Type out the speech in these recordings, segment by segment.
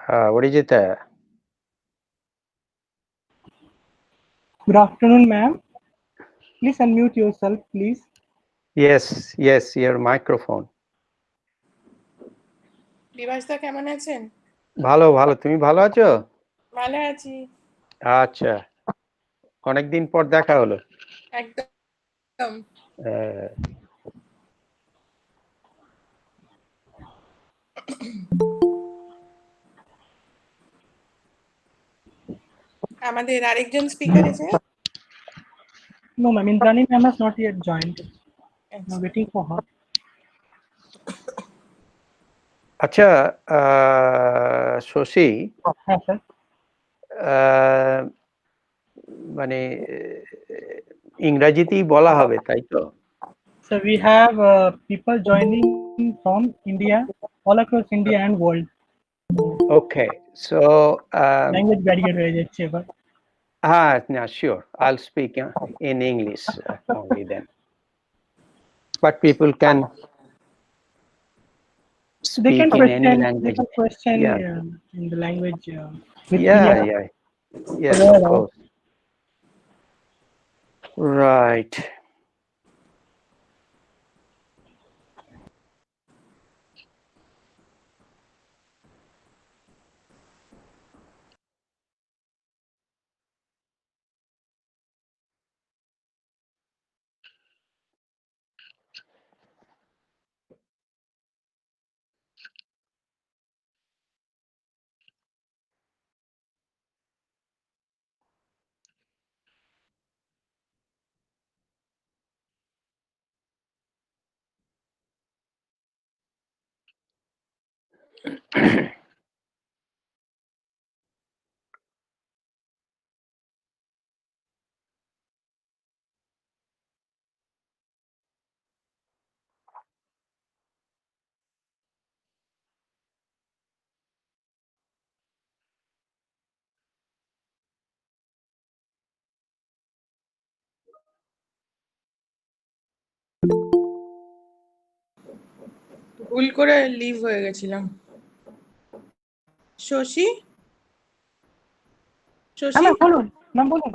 What is it? Good afternoon, ma'am. Please unmute yourself, please. Yes, your microphone. বিভাসদা কেমন আছেন? ভালো ভালো, তুমি ভালো আছো? ভালো আছি। আচ্ছা, অনেকদিন পর দেখা হলো। একদম। আমাদের আরেকজন স্পিকার আছে? No, ma'am. Indrani ma'am has not yet joined. I'm waiting for her. আচ্ছা, শশী, Yes, sir. মানে ইংরেজিতেই বলা হবে, তাই তো? So we have people joining from India, all across India and world. Okay, so Language barrier হয়ে যাচ্ছে এবার। no, sure, I'll speak in English only then. But people can They can speak in any language. They can question Yeah. in the language. With Yes, of course. Right. ভুল করে leave হয়ে গেছিলাম। Shashi? Shashi? Ma'am বলুন, ma'am বলুন।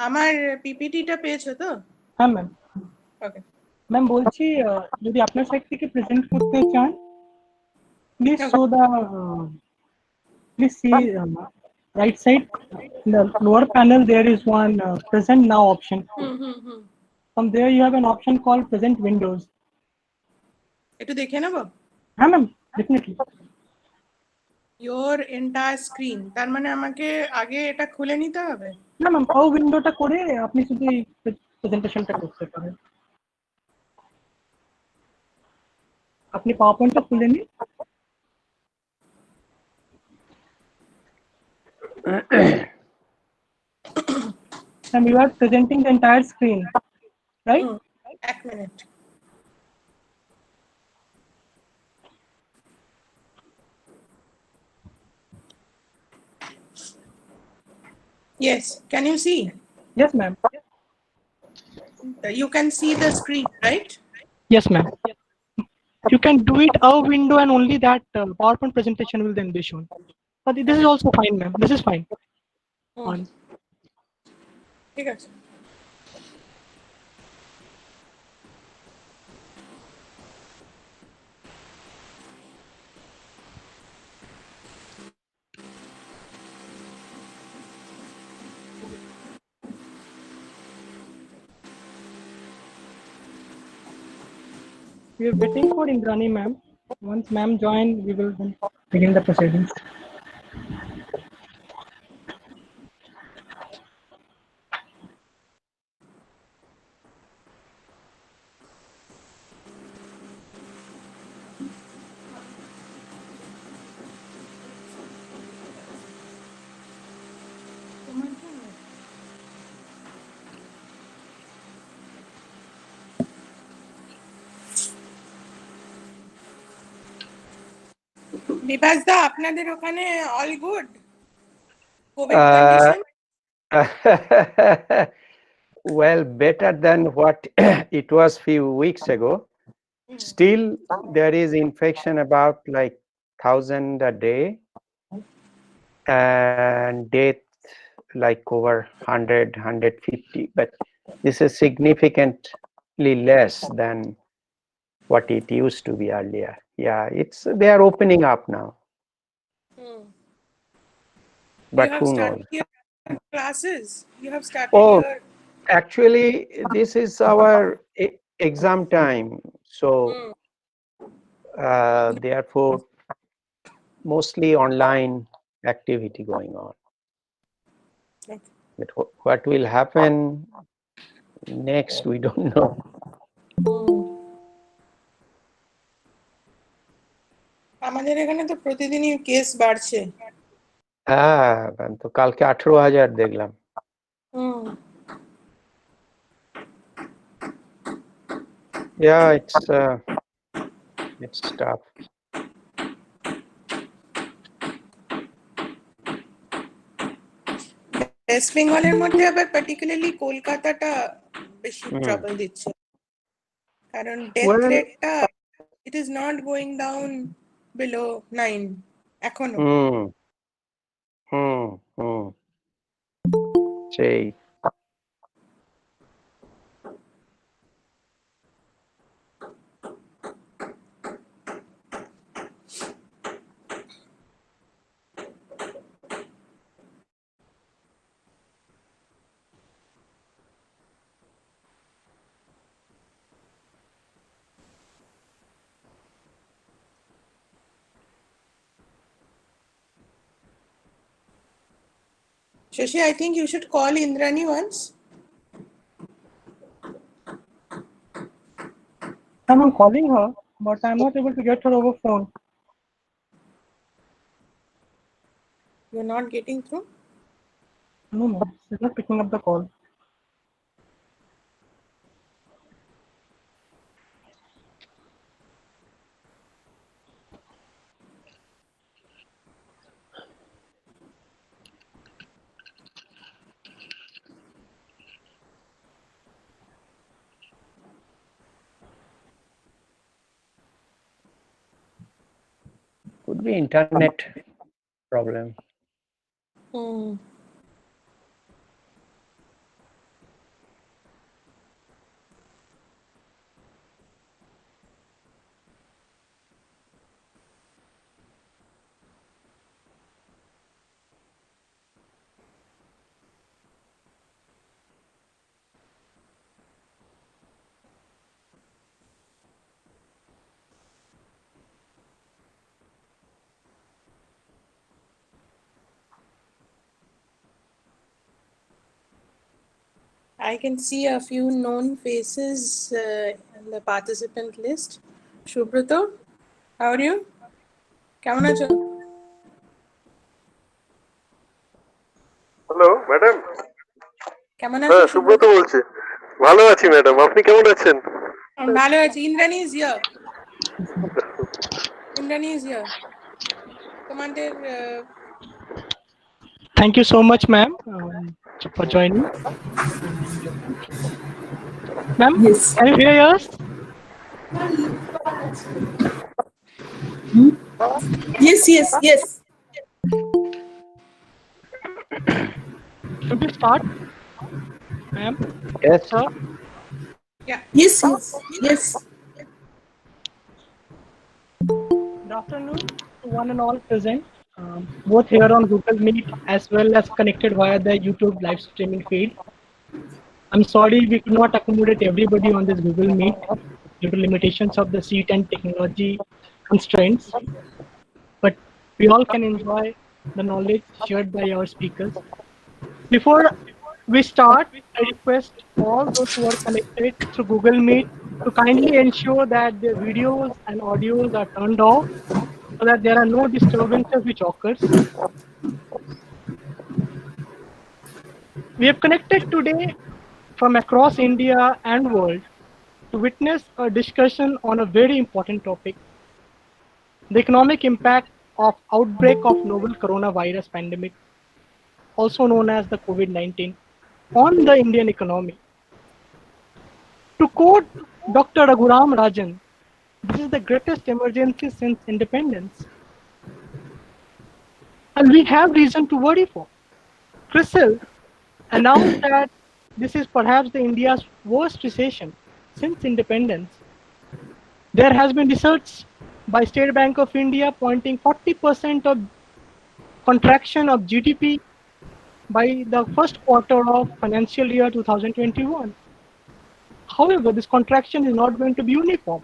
আমার পিপিটিটা পেয়েছো তো? হ্যাঁ ম্যাম। ওকে। ম্যাম বলছি যদি আপনার সাইড থেকে প্রেজেন্ট করতে চান, please show the please see right side in the lower panel there is one present now option. From there you have an option called present windows. একটু দেখে নেব? হ্যাঁ ma'am, definitely. Your entire screen, তার মানে আমাকে আগে এটা খুলে নিতে হবে? না ম্যাম, পাও উইন্ডোটা করে আপনি শুধু এই প্রেজেন্টেশনটা করতে পারেন। আপনি পাওয়ার পয়েন্টটা খুলে নিন। And you are presenting the entire screen, right? এক minute. Yes, can you see? Yes ma'am. You can see the screen, right? Yes ma'am. You can do it a window and only that PowerPoint presentation will then be shown. But this is also fine ma'am, this is fine. On. ঠিক আছে। We are waiting for Indrani ma'am. Once ma'am join, we will then begin the proceedings. বিভাসদা, আপনাদের ওখানে all good? Covid condition? Well, better than what it was few weeks ago. Still, there is infection about like 1,000 a day. and death like over 100, 150, but this is significantly less than what it used to be earlier. Yeah, they are opening up now. But you have who started knows? your classes. You have started Oh, your. actually, this is our exam time. So, therefore, mostly online activity going on. Okay. But what will happen next, we don't know. আমাদের এখানে তো প্রতিদিনই case বাড়ছে। হ্যাঁ, তো কালকে 18,000 দেখলাম। Yeah, it's tough. West বেঙ্গলের মধ্যে আবার পার্টিকুলারলি কলকাতাটা বেশি ট্রাবল দিচ্ছে, কারণ ডেথ রেটটা it is not going down below 9 এখনো। সেই Shashi, I think you should call Indrani once. I'm calling her, but I'm not able to get her over phone. You're not getting through? No, she's not picking up the call. could be internet problem. I can see a few known faces in the participant list. Shubhrato, how are you? কেমন আছো? Hello madam. কেমন আছো? হ্যাঁ, সুব্রত বলছি। ভালো আছি madam, আপনি কেমন আছেন? ভালো আছি। Indrani is here. Indrani is here. তোমাদের Thank you so much, ma'am, for joining. Ma'am, Yes. can you hear us? Yes. Should we start, ma'am? Yes. Sir? Yes. Good afternoon to one and all present, both here on Google Meet as well as connected via the YouTube live streaming feed. I'm sorry we could not accommodate everybody on this Google Meet due to limitations of the seat and technology constraints, but we all can enjoy the knowledge shared by our speakers. Before we start, I request all those who are connected through Google Meet to kindly ensure that their videos and audios are turned off so that there are no disturbances which occurs. We have connected today from across India and world to witness a discussion on a very important topic, the economic impact of outbreak of novel coronavirus pandemic, also known as the COVID-19, on the Indian economy. To quote Dr. Raghuram Rajan, this is the greatest emergency since independence. and we have reason to worry for. CRISIL announced that this is perhaps the India's worst recession since independence. There has been research by State Bank of India pointing 40% of contraction of GDP by the first quarter of financial year 2021. However, this contraction is not going to be uniform.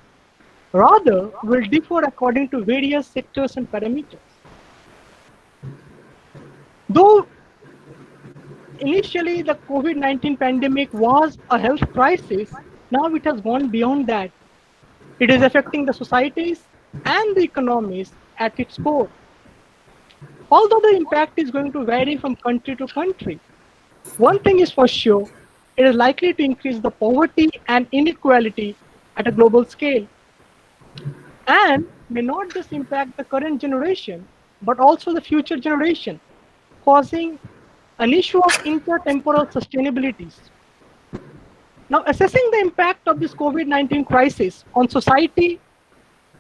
Rather, will differ according to various sectors and parameters. Though initially the COVID-19 pandemic was a health crisis, now it has gone beyond that. It is affecting the societies and the economies at its core. Although the impact is going to vary from country to country, one thing is for sure, it is likely to increase the poverty and inequality at a global scale, and may not just impact the current generation, but also the future generation, causing an issue of intertemporal sustainabilities. Now, assessing the impact of this COVID-19 crisis on society,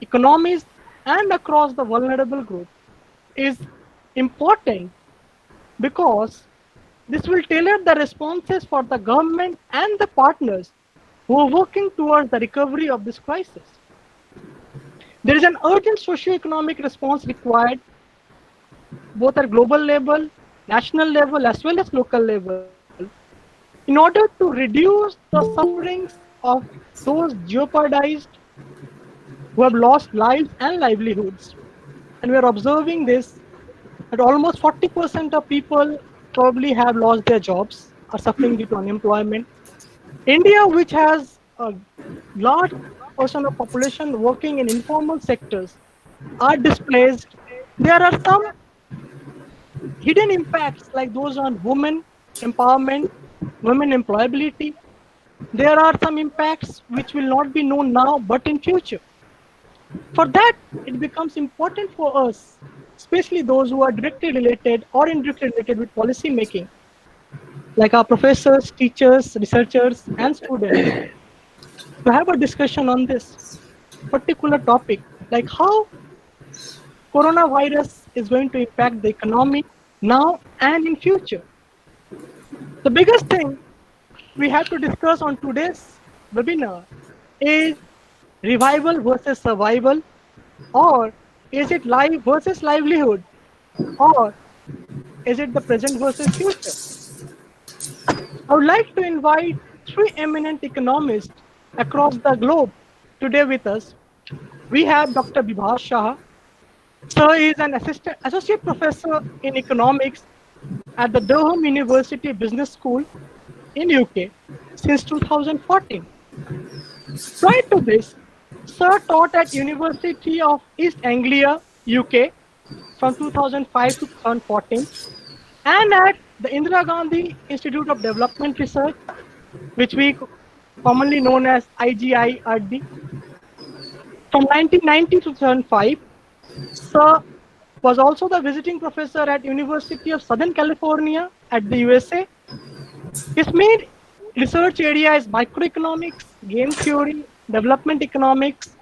economies, and across the vulnerable group is important because this will tailor the responses for the government and the partners who are working towards the recovery of this crisis. There is an urgent socio-economic response required both at global level, national level, as well as local level, in order to reduce the sufferings of those jeopardized who have lost lives and livelihoods. And we are observing this, that almost 40% of people probably have lost their jobs, are suffering due to unemployment. India, which has a large portion of population working in informal sectors, are displaced. There are some hidden impacts like those on women empowerment, women employability. There are some impacts which will not be known now, but in future. For that, it becomes important for us, especially those who are directly related or indirectly related with policy making, like our professors, teachers, researchers, and students, to have a discussion on this particular topic, like how coronavirus is going to impact the economy now and in future. The biggest thing we have to discuss on today's webinar is revival versus survival, or is it life versus livelihood, or is it the present versus future? I would like to invite three eminent economists across the globe today with us. We have Dr. Bibhas Shah. Sir is an associate professor in economics at the Durham University Business School in UK since 2014. Prior to this, Sir taught at University of East Anglia, UK from 2005 to 2014, and at the Indira Gandhi Institute of Development Research, which we commonly known as IGIRD. From 1990 to 2005, Sir was also the visiting professor at University of Southern California at the USA. His main research area is microeconomics, game theory, development economics,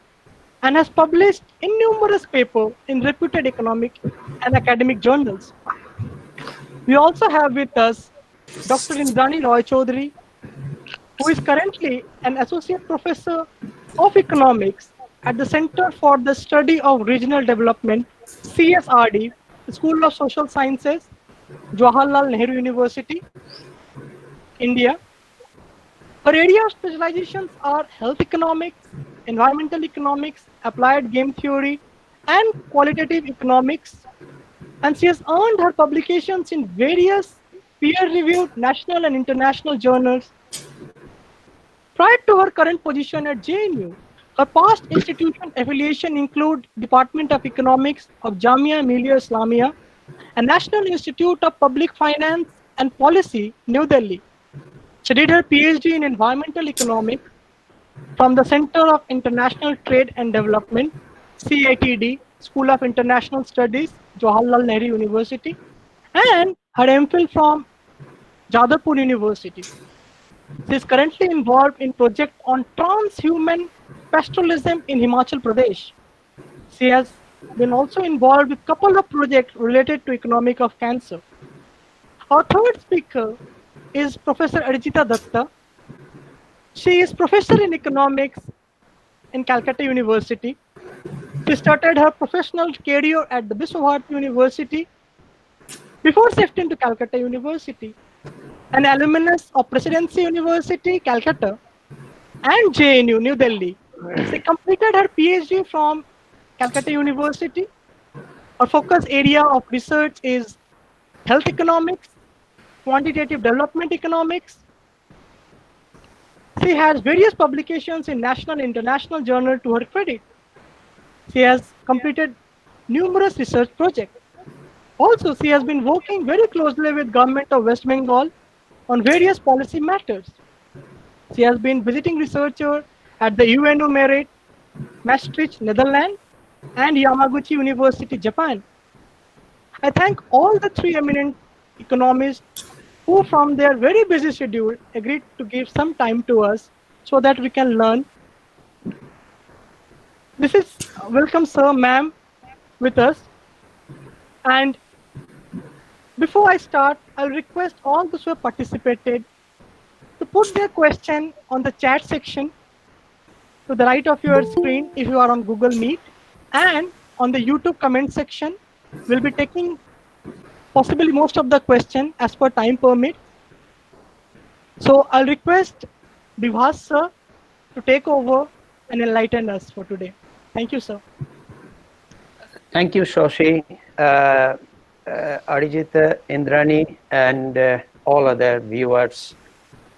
and has published in numerous papers in reputed economic and academic journals. We also have with us Dr. Indrani Roy Chaudhary, who is currently an associate professor of economics at the Center for the Study of Regional Development, CSRD, School of Social Sciences, Jawaharlal Nehru University, India. Her area of specializations are health economics, environmental economics, applied game theory, and qualitative economics. And she has earned her publications in various peer-reviewed national and international journals. Prior to her current position at JNU, her past institution affiliation include Department of Economics of Jamia Millia Islamia and National Institute of Public Finance and Policy, New Delhi. She did her PhD in Environmental Economics from the Center of International Trade and Development, CITD, School of International Studies, Jawaharlal Nehru University, and her MPhil from Jadavpur University. She is currently involved in project on transhuman pastoralism in Himachal Pradesh. She has been also involved with couple of projects related to economic of cancer. Our third speaker is Professor Arijita Datta. She is professor in economics in Calcutta University. She started her professional career at the Biswabharati University before shifting to Calcutta University. An alumnus of Presidency University, Calcutta, and JNU, New Delhi. She completed her PhD from Calcutta University. Her focus area of research is health economics, quantitative development economics. She has various publications in national and international journals to her credit. She has completed numerous research projects. Also, she has been working very closely with government of West Bengal on various policy matters. She has been visiting researcher at the UNO Merit, Maastricht, Netherlands, and Yamaguchi University, Japan. I thank all the three eminent economists who, from their very busy schedule, agreed to give some time to us so that we can learn. This is welcome, sir, ma'am, with us. And before I start, I'll request all those who have participated to put their question on the chat section to the right of your screen if you are on Google Meet, and on the YouTube comment section. We'll be taking possibly most of the question as per time permit. So I'll request Bivas sir to take over and enlighten us for today. Thank you, sir. Thank you, Shoshi, Arijita, Indrani, and all other viewers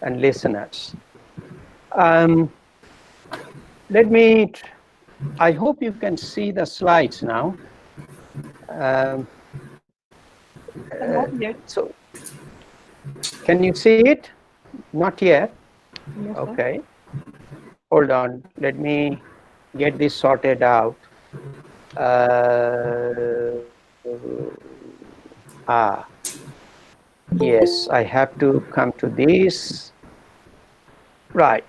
and listeners. I hope you can see the slides now. Not yet. So, can you see it? Not yet? No, sir. Okay. Hold on. Let me get this sorted out. Yes, I have to come to this. Right.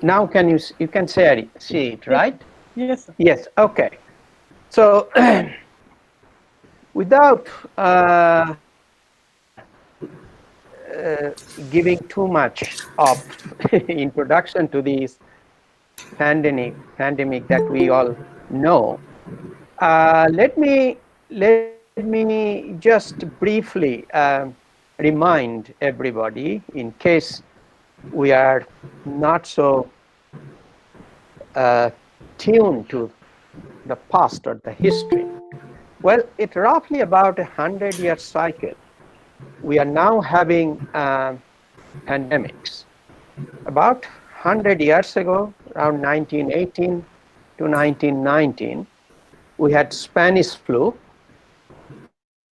Now you can see it, right? Yes, sir. Yes, okay. So without giving too much of introduction to this pandemic that we all know, let me just briefly remind everybody, in case we are not so tuned to the past or the history. Well, it's roughly about 100-year cycle. We are now having pandemics. About 100 years ago, around 1918 to 1919, we had Spanish flu.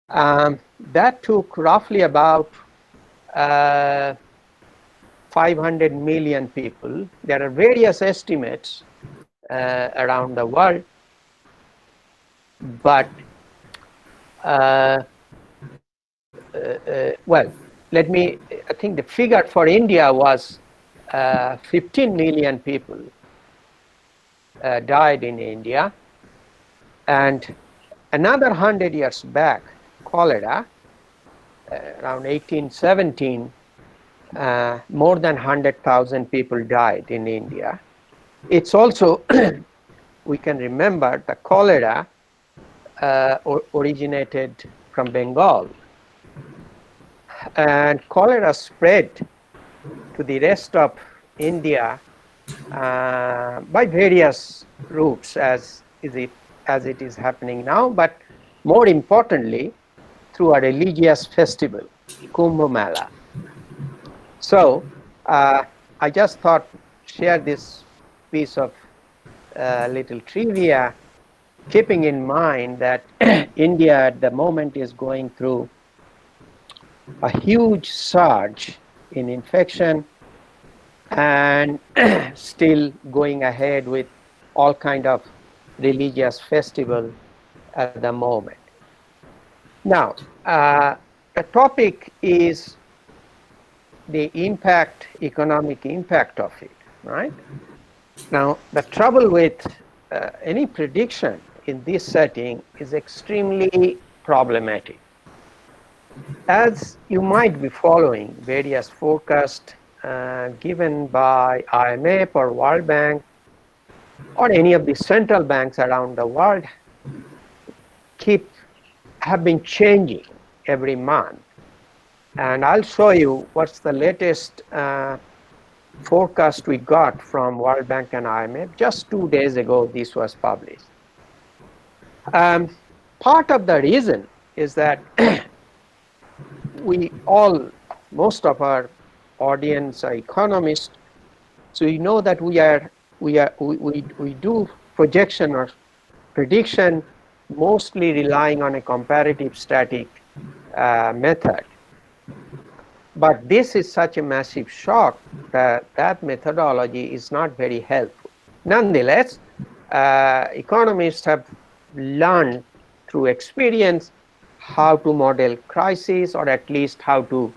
That took roughly about 500 million people. There are various estimates around the world, but well, I think the figure for India was 15 million people died in India. And another 100 years back, cholera, around 1817, more than 100,000 people died in India. It's also, we can remember the cholera originated from Bengal. And cholera spread to the rest of India by various routes as it is happening now, but more importantly, through a religious festival, Kumbh Mela. So I just thought share this piece of little trivia, keeping in mind that India at the moment is going through a huge surge in infection and still going ahead with all kind of religious festival at the moment. Now, the topic is the economic impact of it, right? Now, the trouble with any prediction in this setting is extremely problematic. As you might be following various forecasts given by IMF or World Bank or any of the central banks around the world have been changing every month. And I'll show you what's the latest forecast we got from World Bank and IMF. Just 2 days ago, this was published. Part of the reason is that most of our audience are economists, so you know that we do projection or prediction mostly relying on a comparative static method. But this is such a massive shock that that methodology is not very helpful. Nonetheless, economists have learned through experience how to model crises, or at least how to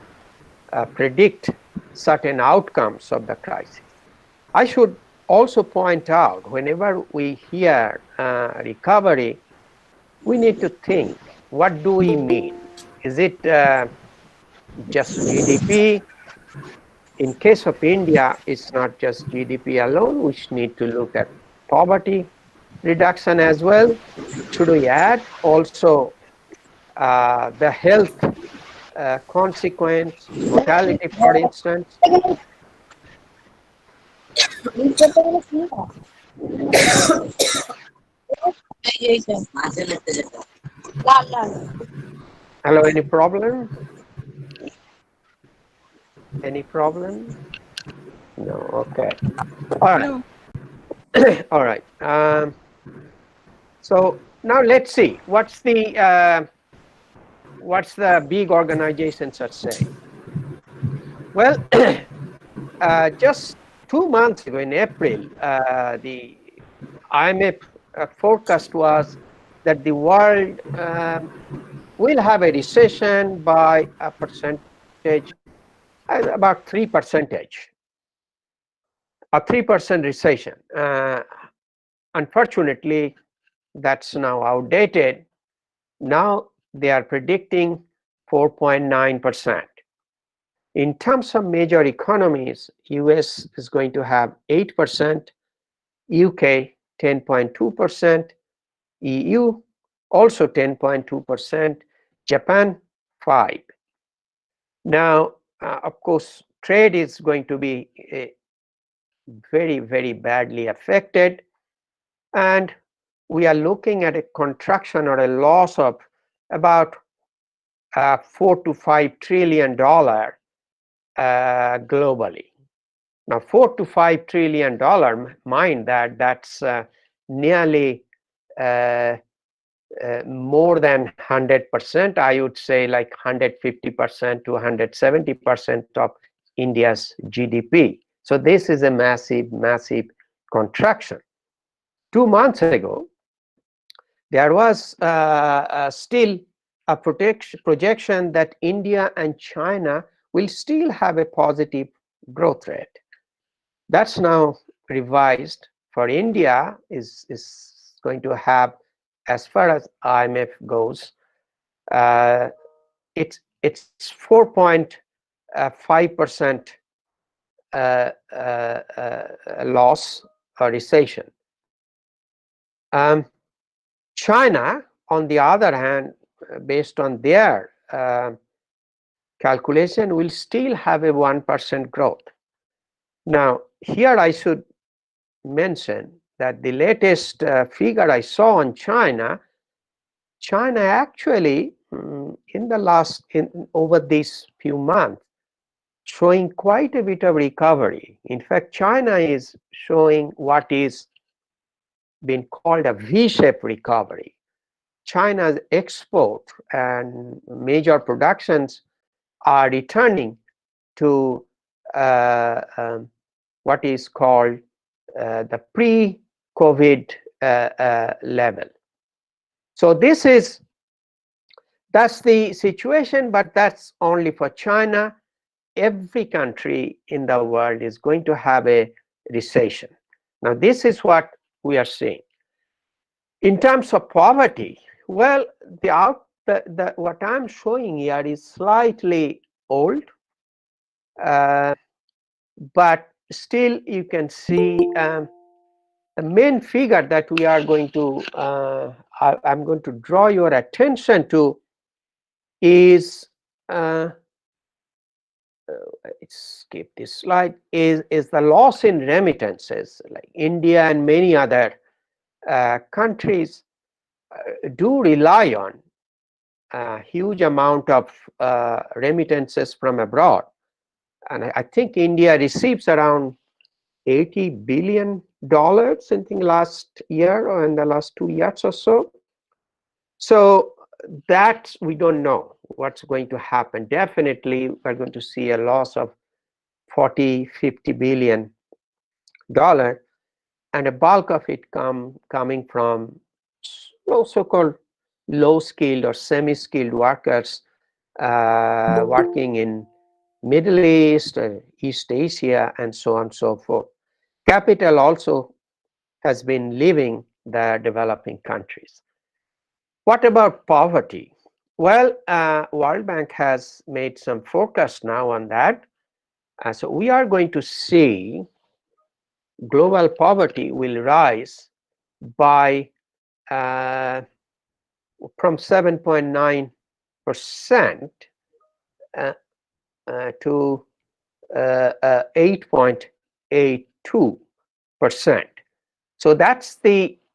predict certain outcomes of the crisis. I should also point out, whenever we hear recovery, we need to think, what do we mean? Is it just GDP? In case of India, it's not just GDP alone. We need to look at poverty reduction as well. Should we add also the health consequence, mortality, for instance? Hello, any problem? Any problem? No, okay. All right. All right. So now let's see, what's the big organizations are saying? Well, just 2 months ago in April, the IMF forecast was that the world will have a recession by a percentage, about 3%, a 3% recession. Unfortunately, that's now outdated. Now they are predicting 4.9%. In terms of major economies, US is going to have 8%, UK 10.2%, EU also 10.2%, Japan 5%. Now, of course, trade is going to be very, very badly affected, and we are looking at a contraction or a loss of about $4 to $5 trillion globally. Now, $4 to $5 trillion, mind that that's nearly more than 100%. I would say like 150% to 170% of India's GDP. So this is a massive, massive contraction. 2 months ago, there was still a projection that India and China will still have a positive growth rate. That's now revised. For India is going to have, as far as IMF goes, it's 4.5% loss or recession. China, on the other hand, based on their calculation, will still have a 1% growth. Now, here I should mention that the latest figure I saw on China actually over these few months, showing quite a bit of recovery. In fact, China is showing what is been called a V-shaped recovery. China's export and major productions are returning to what is called the pre-COVID level. So that's the situation, but that's only for China. Every country in the world is going to have a recession. Now, this is what we are seeing. In terms of poverty, well, what I'm showing here is slightly old, but still you can see the main figure that we are going to, I'm going to draw your attention to is, skip this slide, is the loss in remittances. Like India and many other countries do rely on a huge amount of remittances from abroad. And I think India receives around $80 billion in last year or in the last 2 years or so. So that we don't know what's going to happen. Definitely we're going to see a loss of 40-50 billion dollar, and a bulk of it coming from so-called low-skilled or semi-skilled workers working in Middle East, East Asia, and so on and so forth. Capital also has been leaving the developing countries. What about poverty? Well, World Bank has made some forecast now on that. So we are going to see global poverty will rise by from 7.9% to 8.82%. So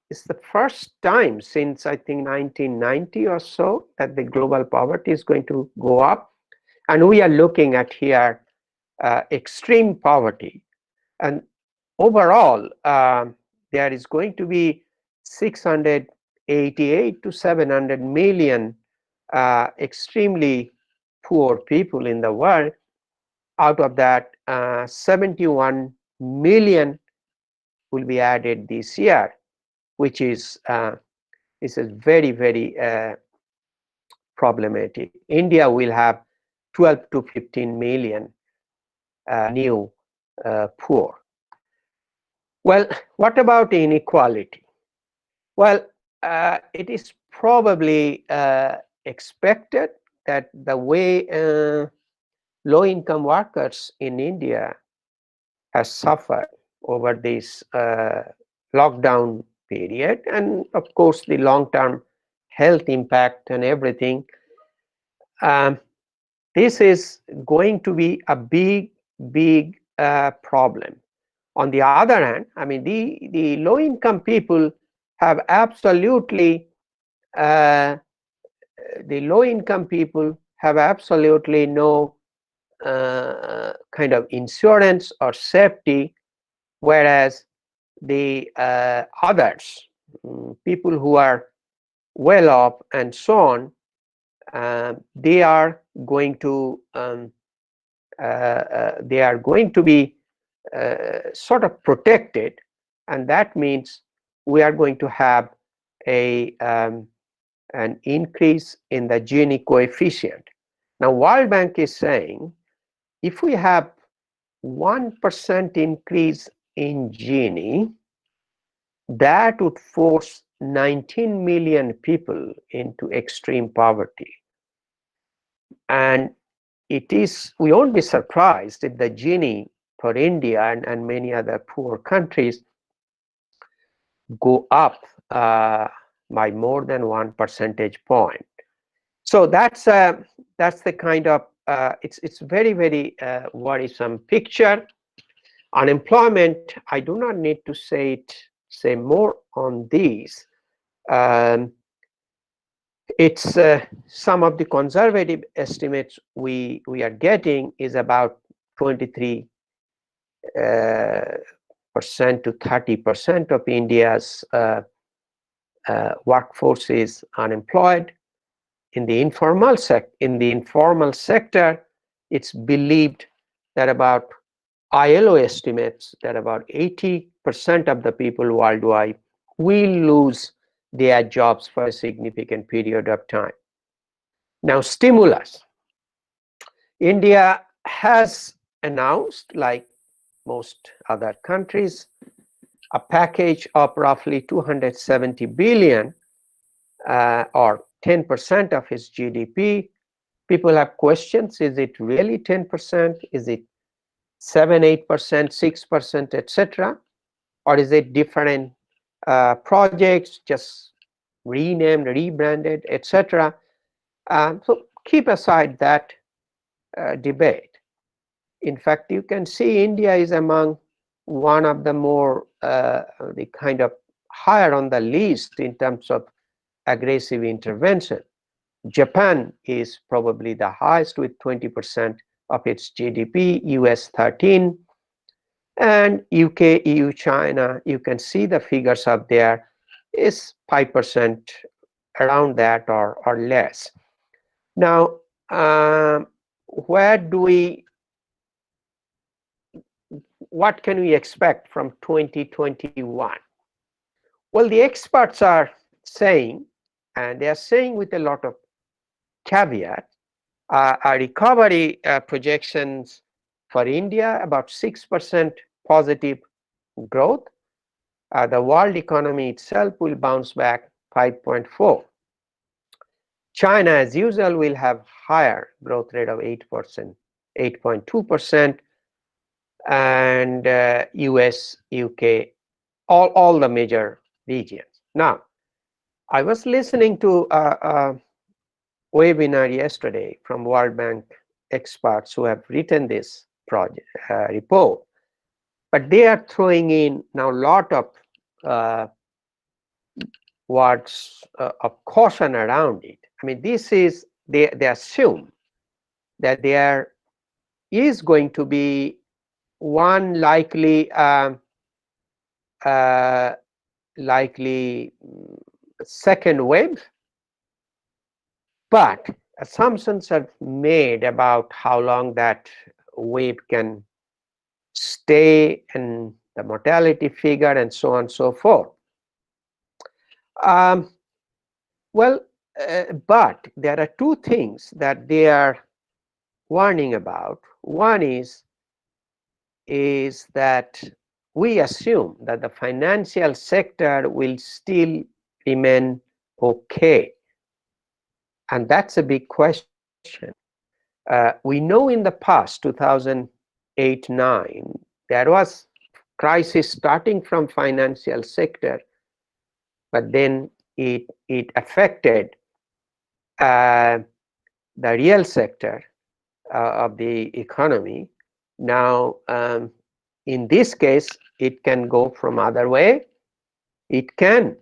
it's the first time since I think 1990 or so that the global poverty is going to go up, and we are looking at here extreme poverty, and overall there is going to be 688 to 700 million extremely poor people in the world. Out of that, 71 million will be added this year, which is very, very problematic. India will have 12 to 15 million new poor. Well, what about inequality? Well, it is probably expected that the way low-income workers in India has suffered over this lockdown period, and of course the long-term health impact and everything, this is going to be a big problem. On the other hand, I mean, the low-income people have absolutely no kind of insurance or safety, whereas the others, people who are well off and so on, they are going to be sort of protected, and that means we are going to have an increase in the Gini coefficient. Now, World Bank is saying if we have 1% increase in Gini, that would force 19 million people into extreme poverty. And we won't be surprised if the Gini for India and many other poor countries go up by more than 1 percentage point. So that's the kind of it's very, very worrisome picture. Unemployment, I do not need to say more on these. It's some of the conservative estimates we are getting is about 23% to 30% of India's workforce is unemployed. In the informal sector, it's believed that about ILO estimates that about 80% of the people worldwide will lose their jobs for a significant period of time. Now, stimulus. India has announced, like most other countries, a package of roughly 270 billion or 10% of its GDP. People have questions. Is it really 10%? Is it 7, 8%, 6%, etc.? Or is it different projects, just renamed, rebranded, etc.? So keep aside that debate. In fact, you can see India is among one of the more the kind of higher on the list in terms of aggressive intervention. Japan is probably the highest with 20% of its GDP, US 13, and UK, EU, China, you can see the figures up there, is 5% around that or less. Now, what can we expect from 2021? Well, the experts are saying, and they are saying with a lot of caveat, our recovery projections for India about 6% positive growth. The world economy itself will bounce back 5.4. China, as usual, will have higher growth rate of 8%, 8.2%, and US, UK, all the major regions. Now, I was listening to a webinar yesterday from World Bank experts who have written this project report, but they are throwing in now a lot of words of caution around it. I mean, this is, they assume that there is going to be one likely second wave, but assumptions are made about how long that wave can stay and the mortality figure and so on and so forth. But there are two things that they are warning about. One is that we assume that the financial sector will still remain okay. And that's a big question. We know in the past, 2008-9, there was crisis starting from financial sector, but then it affected the real sector of the economy. Now, in this case, it can go from other way. It can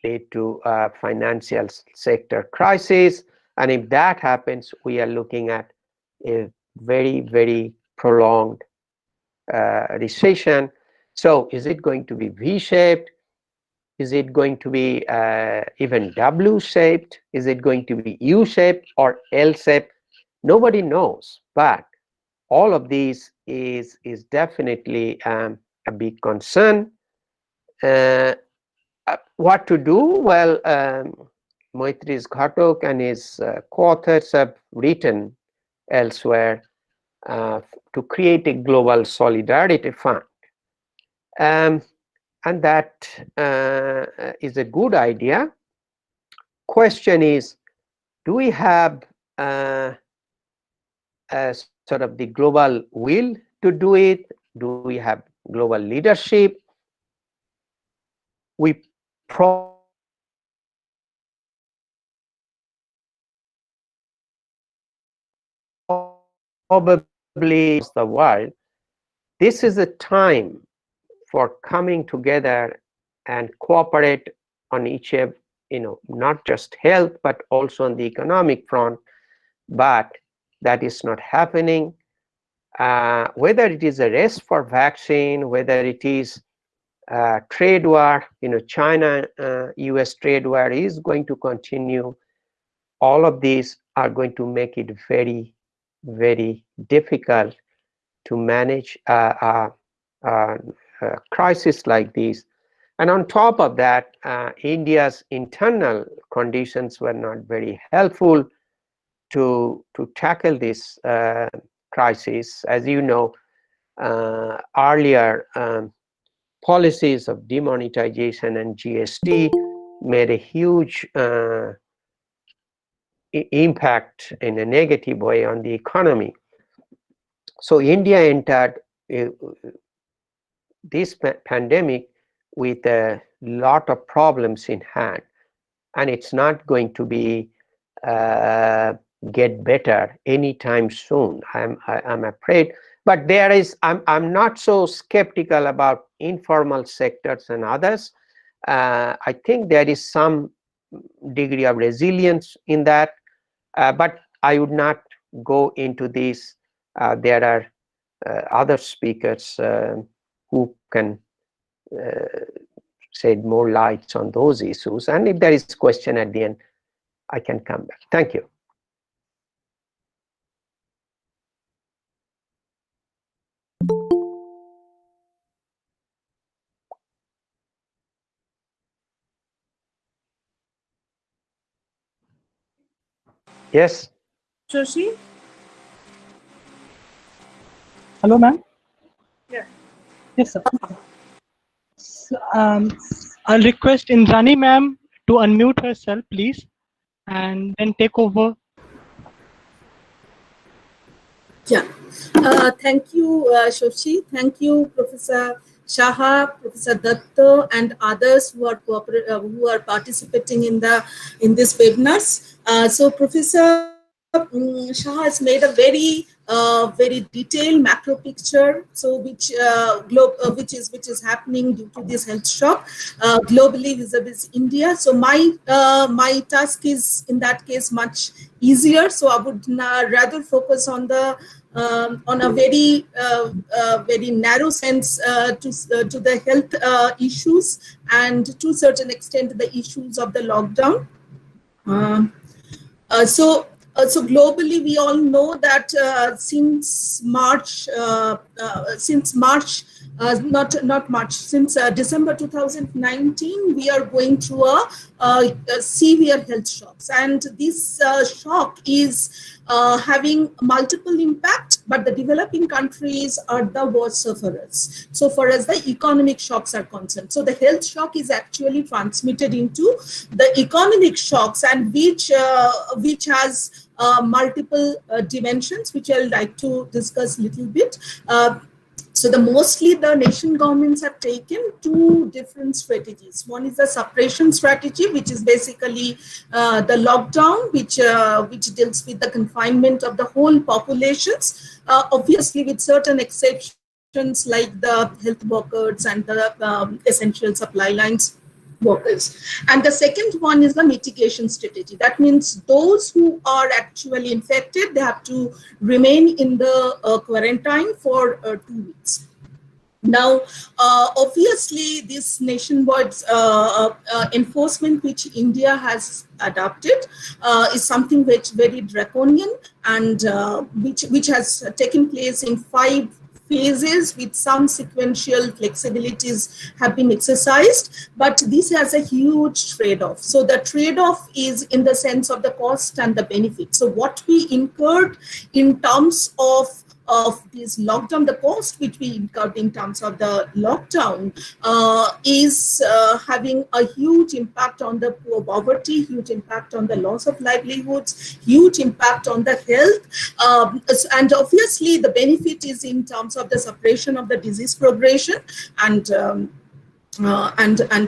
lead to a financial sector crisis, and if that happens, we are looking at a very, very prolonged recession. So is it going to be V-shaped? Is it going to be even W-shaped? Is it going to be U-shaped or L-shaped? Nobody knows, but all of these is definitely a big concern. What to do? Well, Maitreyi Ghatak and his co-authors have written elsewhere to create a global solidarity fund. And that is a good idea. Question is, do we have sort of the global will to do it? Do we have global leadership? We probably the world. This is a time for coming together and cooperate on each of, not just health, but also on the economic front. But that is not happening. Whether it is a race for vaccine, whether it is trade war, China, US trade war is going to continue. All of these are going to make it very, very difficult to manage a crisis like this. And on top of that, India's internal conditions were not very helpful to tackle this crisis. As you know, earlier policies of demonetization and GST made a huge impact in a negative way on the economy. So India entered this pandemic with a lot of problems in hand, and it's not going to be get better anytime soon. I'm afraid. But there is, I'm not so skeptical about informal sectors and others. I think there is some degree of resilience in that, but I would not go into this. There are other speakers who can shed more lights on those issues. And if there is a question at the end, I can come back. Thank you. Yes. Shashi? Hello, ma'am. Yeah. Yes, sir. So, I'll request Indrani ma'am to unmute herself, please, and then take over. Yeah. Thank you, Shashi. Thank you, Professor Shaha, Professor Datta, and others who are participating in this webinars. So Professor Shaha has made a very detailed macro picture, so which is happening due to this health shock globally vis-a-vis India. So my task is in that case much easier. So I would rather focus on a very narrow sense to the health issues, and to a certain extent the issues of the lockdown. So globally, we all know that since December 2019, we are going through a severe health shocks, and this shock is having multiple impact, but the developing countries are the worst sufferers. So far as the economic shocks are concerned, so the health shock is actually transmitted into the economic shocks, and which has multiple dimensions, which I'll like to discuss a little bit. So mostly the nation governments have taken two different strategies. One is the suppression strategy, which is basically the lockdown, which deals with the confinement of the whole populations, obviously with certain exceptions like the health workers and the essential supply lines workers. And the second one is the mitigation strategy. That means those who are actually infected, they have to remain in the quarantine for 2 weeks. Now, obviously, this nationwide enforcement which India has adopted is something which very draconian, and which has taken place in 5 phases, with some sequential flexibilities have been exercised, but this has a huge trade-off. So the trade-off is in the sense of the cost and the benefit. So what we incurred in terms of this lockdown, the cost which we incurred in terms of the lockdown is having a huge impact on the poverty, huge impact on the loss of livelihoods, huge impact on the health, and obviously the benefit is in terms of the suppression of the disease progression, and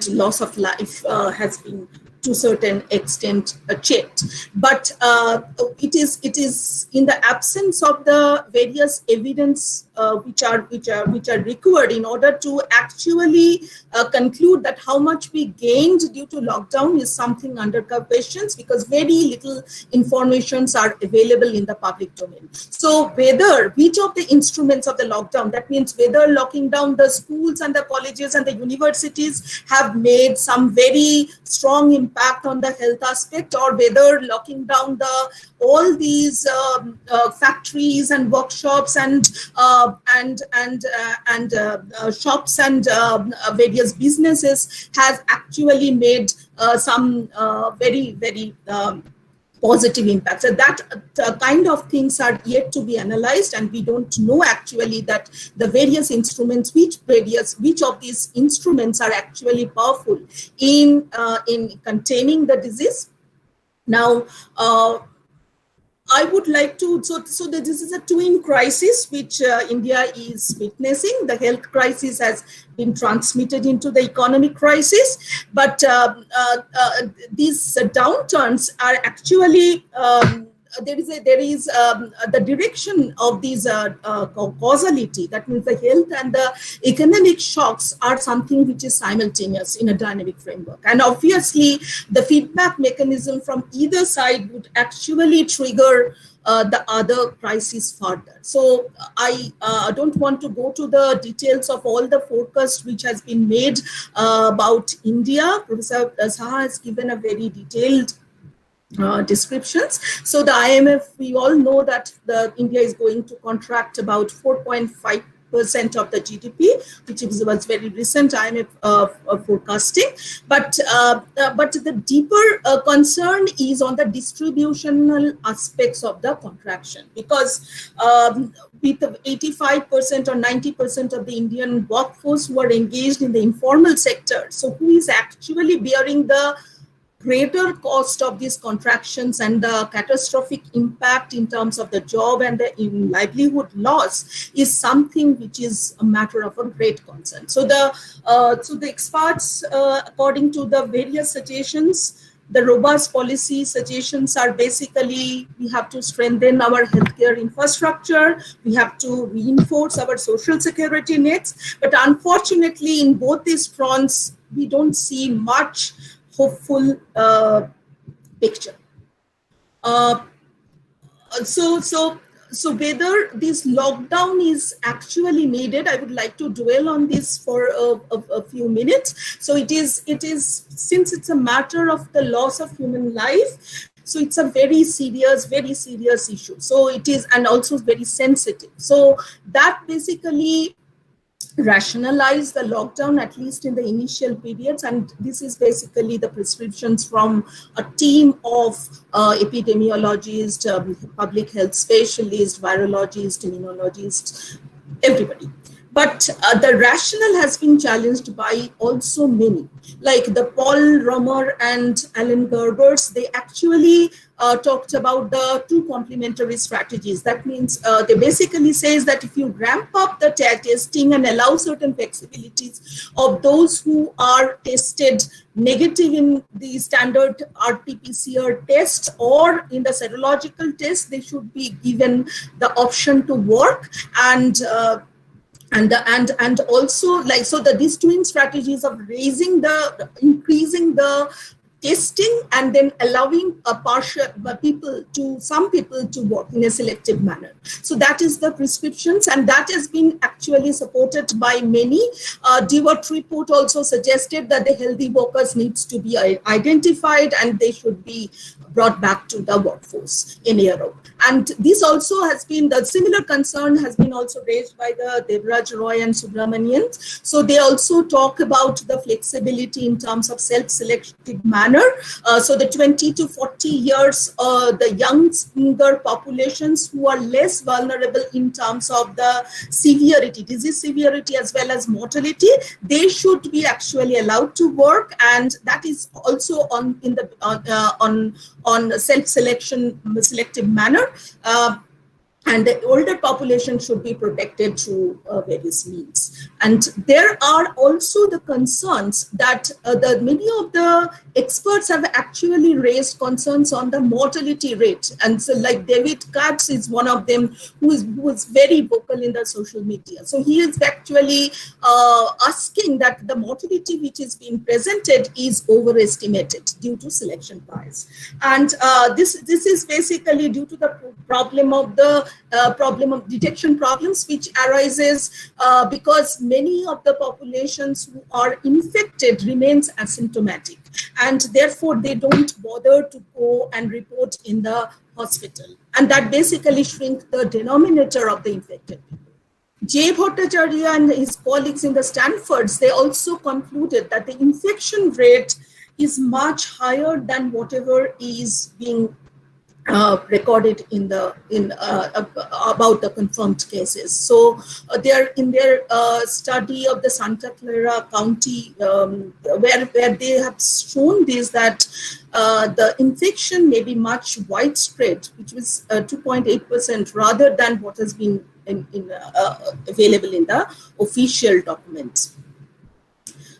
loss of life has been to a certain extent checked. But it is in the absence of the various evidence which are required in order to actually conclude that how much we gained due to lockdown is something under questions, because very little informations are available in the public domain. So which of the instruments of the lockdown, that means whether locking down the schools and the colleges and the universities have made some very strong impact on the health aspect, or whether locking down all these factories and workshops and shops and various businesses has actually made some very positive impacts. So that kind of things are yet to be analyzed, and we don't know actually that the various instruments, which of these instruments are actually powerful in containing the disease. Now, I would like to, so that this is a twin crisis which India is witnessing. The health crisis has been transmitted into the economic crisis, but these downturns are actually, there is the direction of these causality, that means the health and the economic shocks are something which is simultaneous in a dynamic framework. And obviously the feedback mechanism from either side would actually trigger the other crisis further. So I don't want to go to the details of all the forecast which has been made about India. Professor Saha has given a very detailed descriptions. So the IMF, we all know that India is going to contract about 4.5% of the GDP, which was very recent IMF forecasting. But the deeper concern is on the distributional aspects of the contraction, because with 85% or 90% of the Indian workforce who are engaged in the informal sector, so who is actually bearing the greater cost of these contractions and the catastrophic impact in terms of the job and the livelihood loss is something which is a matter of a great concern. So the experts, according to the various suggestions, the robust policy suggestions are basically, we have to strengthen our healthcare infrastructure, we have to reinforce our social security nets, but unfortunately in both these fronts, we don't see much hopeful picture. So whether this lockdown is actually needed, I would like to dwell on this for a few minutes. So it is since it's a matter of the loss of human life, so it's a very serious issue. So it is, and also very sensitive. So that basically rationalize the lockdown, at least in the initial periods, and this is basically the prescriptions from a team of epidemiologists, public health specialists, virologists, immunologists, everybody. But the rationale has been challenged by also many, like the Paul Romer and Alan Gerbers. They actually talked about the two complementary strategies. That means they basically says that if you ramp up the testing and allow certain flexibilities of those who are tested negative in the standard RT-PCR test or in the serological test, they should be given the option to work, and also, like, so these twin strategies of increasing the testing and then allowing some people to work in a selective manner. So that is the prescriptions, and that has been actually supported by many. Dept report also suggested that the healthy workers needs to be identified and they should be brought back to the workforce in Europe. And this also has been, the similar concern has been also raised by the Devraj Roy and Subramanian. So they also talk about the flexibility in terms of self-selective manner. So the 20 to 40 years, the younger populations who are less vulnerable in terms of the severity, disease severity as well as mortality, they should be actually allowed to work, and that is also on selective manner. And the older population should be protected through various means. And there are also the concerns that many of the experts have actually raised concerns on the mortality rate. And so, like David Katz is one of them who is very vocal in the social media. So he is actually asking that the mortality which is being presented is overestimated due to selection bias. And this is basically due to the problem of detection problems, which arises because many of the populations who are infected remains asymptomatic, and therefore they don't bother to go and report in the hospital, and that basically shrinks the denominator of the infected people. Jay Bhattacharya and his colleagues in the Stanfords, they also concluded that the infection rate is much higher than whatever is being recorded in about the confirmed cases. So they're in their study of the Santa Clara County, where they have shown this, that the infection may be much widespread, which was 2.8% rather than what has been available in the official documents.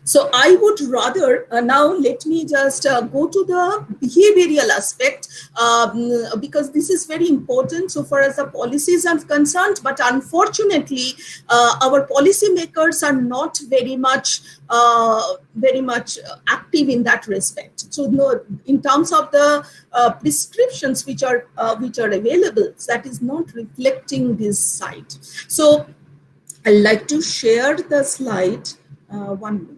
So I would rather, now let me just go to the behavioral aspect, because this is very important so far as the policies are concerned, but unfortunately, our policymakers are not very much active in that respect. So no, in terms of the prescriptions which are available, that is not reflecting this side. So I'd like to share the slide. 1 minute.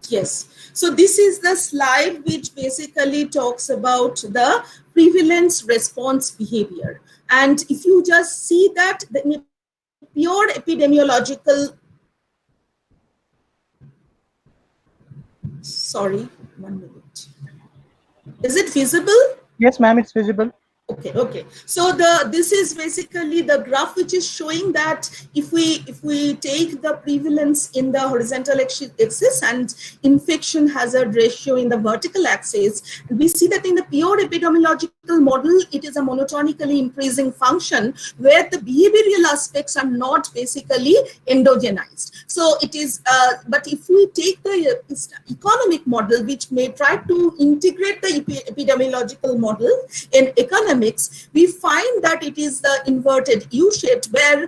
Yes, so this is the slide which basically talks about the prevalence response behavior. And if you just see that, the pure epidemiological, sorry, 1 minute. Is it visible? Yes, ma'am, it's visible. Okay. So this is basically the graph which is showing that if we take the prevalence in the horizontal axis and infection hazard ratio in the vertical axis, we see that in the pure epidemiological model, it is a monotonically increasing function where the behavioral aspects are not basically endogenized. So it is, but if we take the economic model, which may try to integrate the epidemiological model in economics, we find that it is the inverted U-shaped, where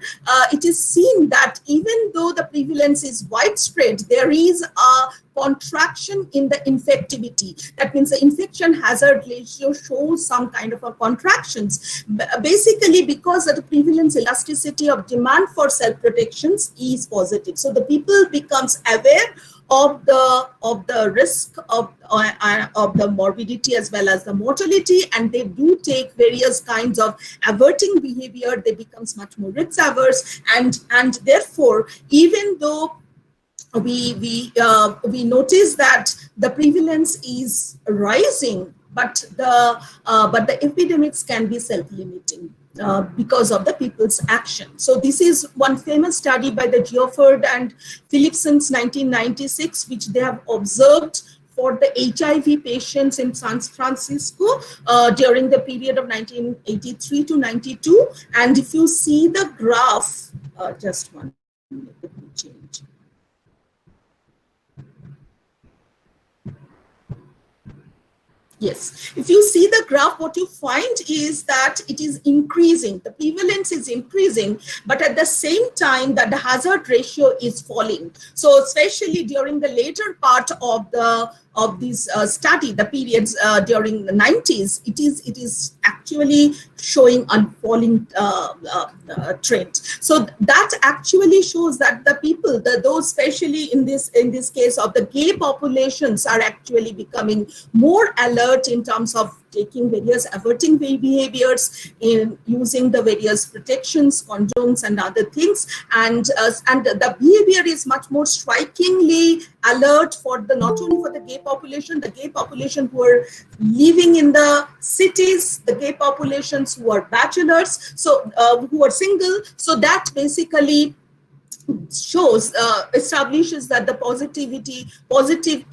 it is seen that even though the prevalence is widespread, there is a contraction in the infectivity. That means the infection hazard ratio shows some kind of a contractions, basically because the prevalence elasticity of demand for self-protections is positive. So the people becomes aware of the risk of the morbidity as well as the mortality, and they do take various kinds of averting behavior. They becomes much more risk averse, and therefore, even though we notice that the prevalence is rising, but the epidemics can be self-limiting. Because of the people's action. So this is one famous study by the Geofford and Philipson's 1996, which they have observed for the HIV patients in San Francisco during the period of 1983 to 92. And if you see the graph, just one minute, let me change. Yes, if you see the graph, what you find is that it is increasing. The prevalence is increasing, but at the same time that the hazard ratio is falling. So especially during the later part of this study, the periods during the 90s, it is actually showing a falling trend. So that actually shows that the people, those especially in this case of the gay populations, are actually becoming more alert in terms of taking various averting behaviors, in using the various protections, condoms and other things, and the behavior is much more strikingly alert for the not only for the gay population who are living in the cities, the gay populations who are bachelors, so who are single. So that basically shows, establishes that the positive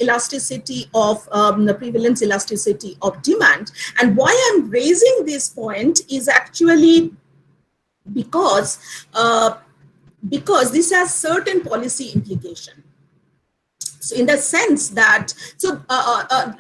elasticity of the prevalence elasticity of demand. And why I'm raising this point is actually because this has certain policy implication. So in the sense that, so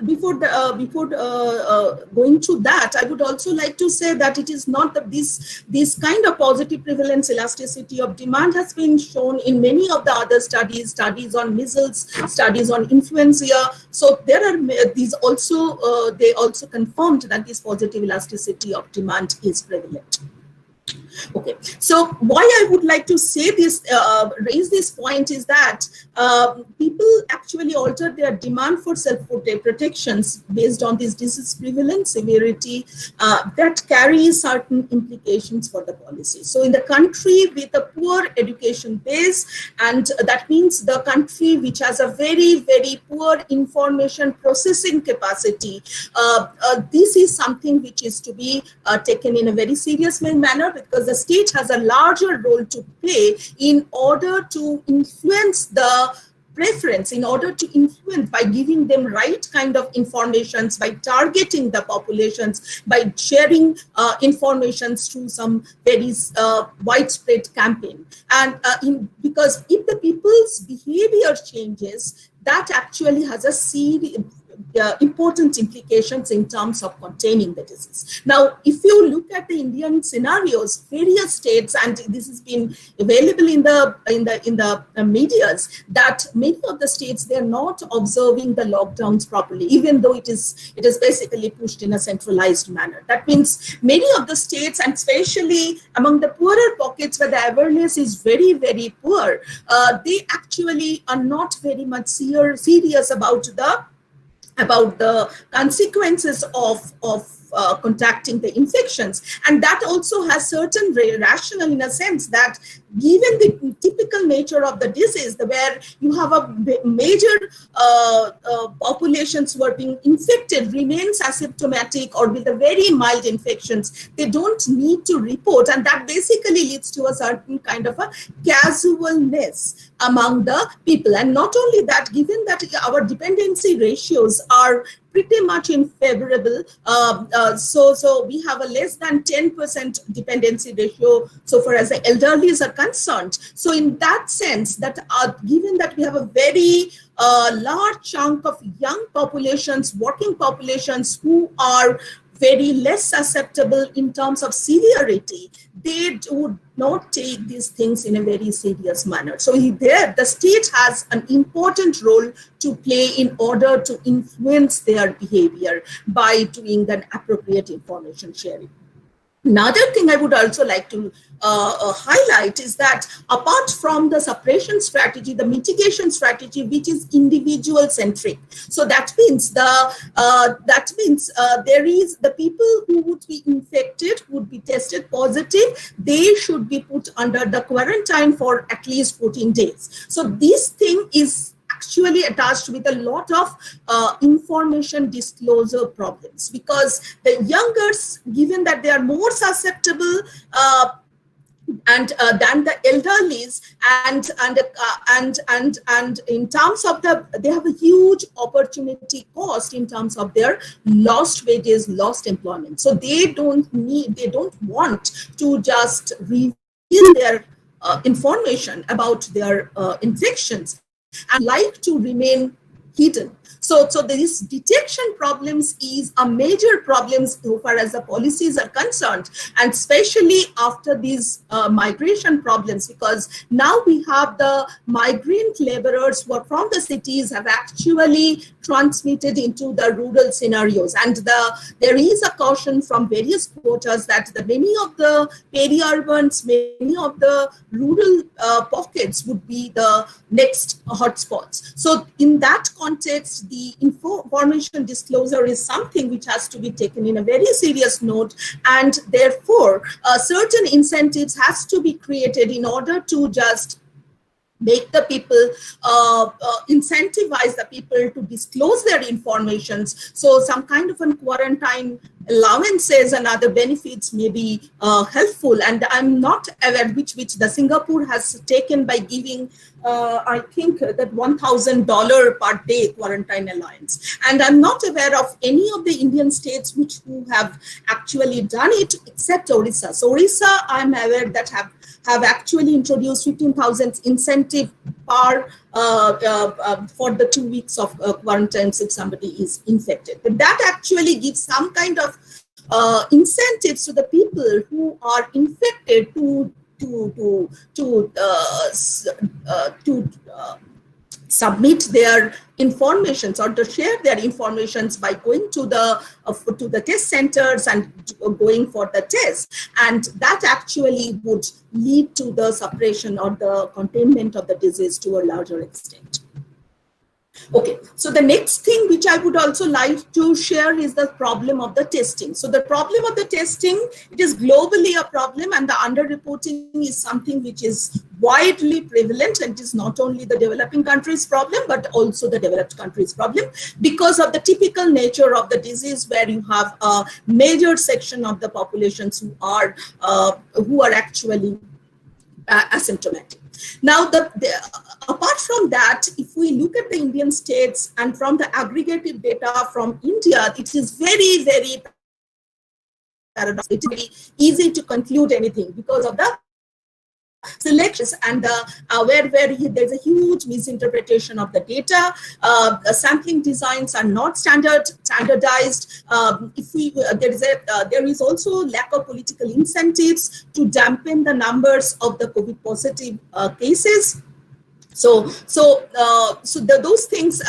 before going to that, I would also like to say that it is not that this kind of positive prevalence elasticity of demand has been shown in many of the other studies on measles, studies on influenza. So there are these also, they also confirmed that this positive elasticity of demand is prevalent. Okay, so why I would like to say this, raise this point is that people actually alter their demand for self-protections based on this disease prevalence, severity, that carries certain implications for the policy. So in the country with a poor education base, and that means the country which has a very, very poor information processing capacity, this is something which is to be taken in a very serious manner, because the state has a larger role to play in order to influence the preference, in order to influence by giving them right kind of informations, by targeting the populations, by sharing informations through some very widespread campaign. And because if the people's behavior changes, that actually has a serious important implications in terms of containing the disease. Now, if you look at the Indian scenarios, various states, and this has been available in the medias, that many of the states, they're not observing the lockdowns properly, even though it is basically pushed in a centralized manner. That means many of the states, and especially among the poorer pockets where the awareness is very, very poor, they actually are not very much serious about the consequences of contracting the infections. And that also has certain rationale, in a sense that given the typical nature of the disease, where you have a major populations who are being infected remains asymptomatic or with a very mild infections, they don't need to report, and that basically leads to a certain kind of a casualness among the people. And not only that, given that our dependency ratios are pretty much unfavorable, so we have a less than 10% dependency ratio so far as the elderlies are concerned. So in that sense, that given that we have a very large chunk of young populations, working populations, who are very less susceptible in terms of severity, they would not take these things in a very serious manner. So there, the state has an important role to play in order to influence their behavior by doing the appropriate information sharing. Another thing I would also like to highlight is that apart from the suppression strategy, the mitigation strategy, which is individual centric. So that means there is the people who would be infected, would be tested positive, they should be put under the quarantine for at least 14 days. So this thing is actually attached with a lot of information disclosure problems, because the younger, given that they are more susceptible and than the elderlies, and in terms of they have a huge opportunity cost in terms of their lost wages, lost employment. So they don't want to just reveal their information about their infections, and like to remain hidden. So these detection problems is a major problem so far as the policies are concerned, and especially after these migration problems, because now we have the migrant laborers who are from the cities have actually transmitted into the rural scenarios, and there is a caution from various quarters that many of the peri-urbans, many of the rural pockets would be the next hotspots. So in that context, the information disclosure is something which has to be taken in a very serious note, and therefore certain incentives has to be created in order to just make the people, incentivize the people to disclose their informations. So some kind of a quarantine allowances and other benefits may be helpful. And I'm not aware which the Singapore has taken by giving, I think that $1,000 per day quarantine allowance. And I'm not aware of any of the Indian states who have actually done it except Orissa. So Orissa, I'm aware that have actually introduced 15,000 incentive per for the 2 weeks of quarantine if somebody is infected. But that actually gives some kind of incentives to the people who are infected to submit their informations or to share their informations by going to the test centers and going for the test, and that actually would lead to the suppression or the containment of the disease to a larger extent. Okay, so the next thing which I would also like to share is the problem of the testing. So the problem of the testing, it is globally a problem, and the underreporting is something which is widely prevalent, and it is not only the developing countries' problem, but also the developed countries' problem, because of the typical nature of the disease, where you have a major section of the populations who are actually asymptomatic. Now, apart from that, if we look at the Indian states and from the aggregated data from India, it is very, very paradoxical. It is very easy to conclude anything because of the selections and where there's a huge misinterpretation of the data. Sampling designs are not standardized. There is also lack of political incentives to dampen the numbers of the COVID positive cases. So those things,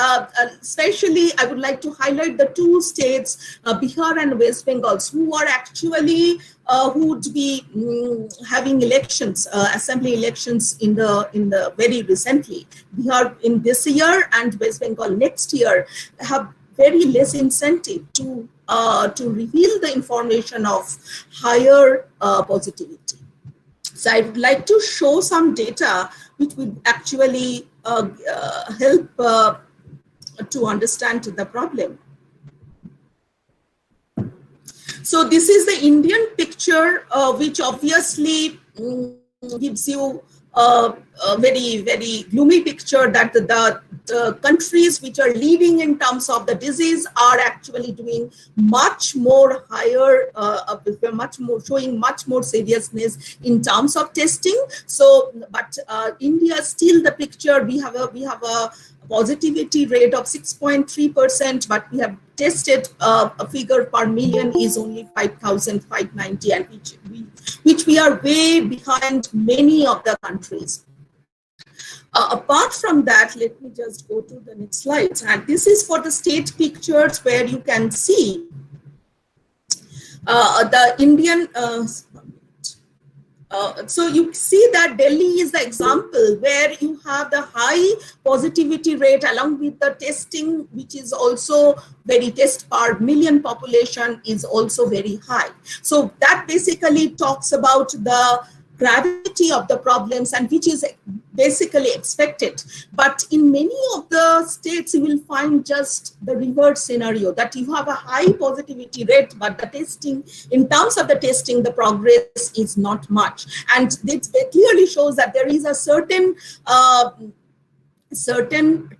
especially I would like to highlight the two states, Bihar and West Bengal, who are actually who would be having elections, assembly elections in the very recently. Bihar in this year and West Bengal next year have very less incentive to reveal the information of higher positivity. So I would like to show some data which would actually help to understand the problem. So this is the Indian picture, which obviously gives you a very, very gloomy picture that the countries which are leading in terms of the disease are actually doing much more higher, showing much more seriousness in terms of testing. So, but India still the picture, we have a positivity rate of 6.3%, but we have tested a figure per million is only 5,590, and which we are way behind many of the countries. Apart from that, let me just go to the next slide. And this is for the state pictures, where you can see the Indian. So you see that Delhi is the example where you have the high positivity rate along with the testing, which is also very test per million population is also very high. So that basically talks about the gravity of the problems, and which is basically expected. But in many of the states, you will find just the reverse scenario, that you have a high positivity rate, but the testing, in terms of the testing, the progress is not much. And it clearly shows that there is a certain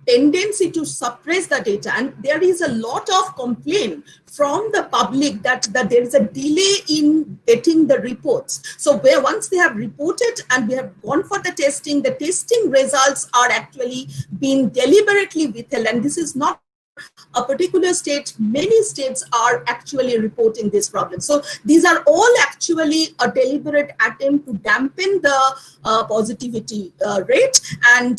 tendency to suppress the data, and there is a lot of complaint from the public that there is a delay in getting the reports. So where once they have reported and we have gone for the testing results are actually being deliberately withheld, and this is not a particular state. Many states are actually reporting this problem. So these are all actually a deliberate attempt to dampen the positivity rate, and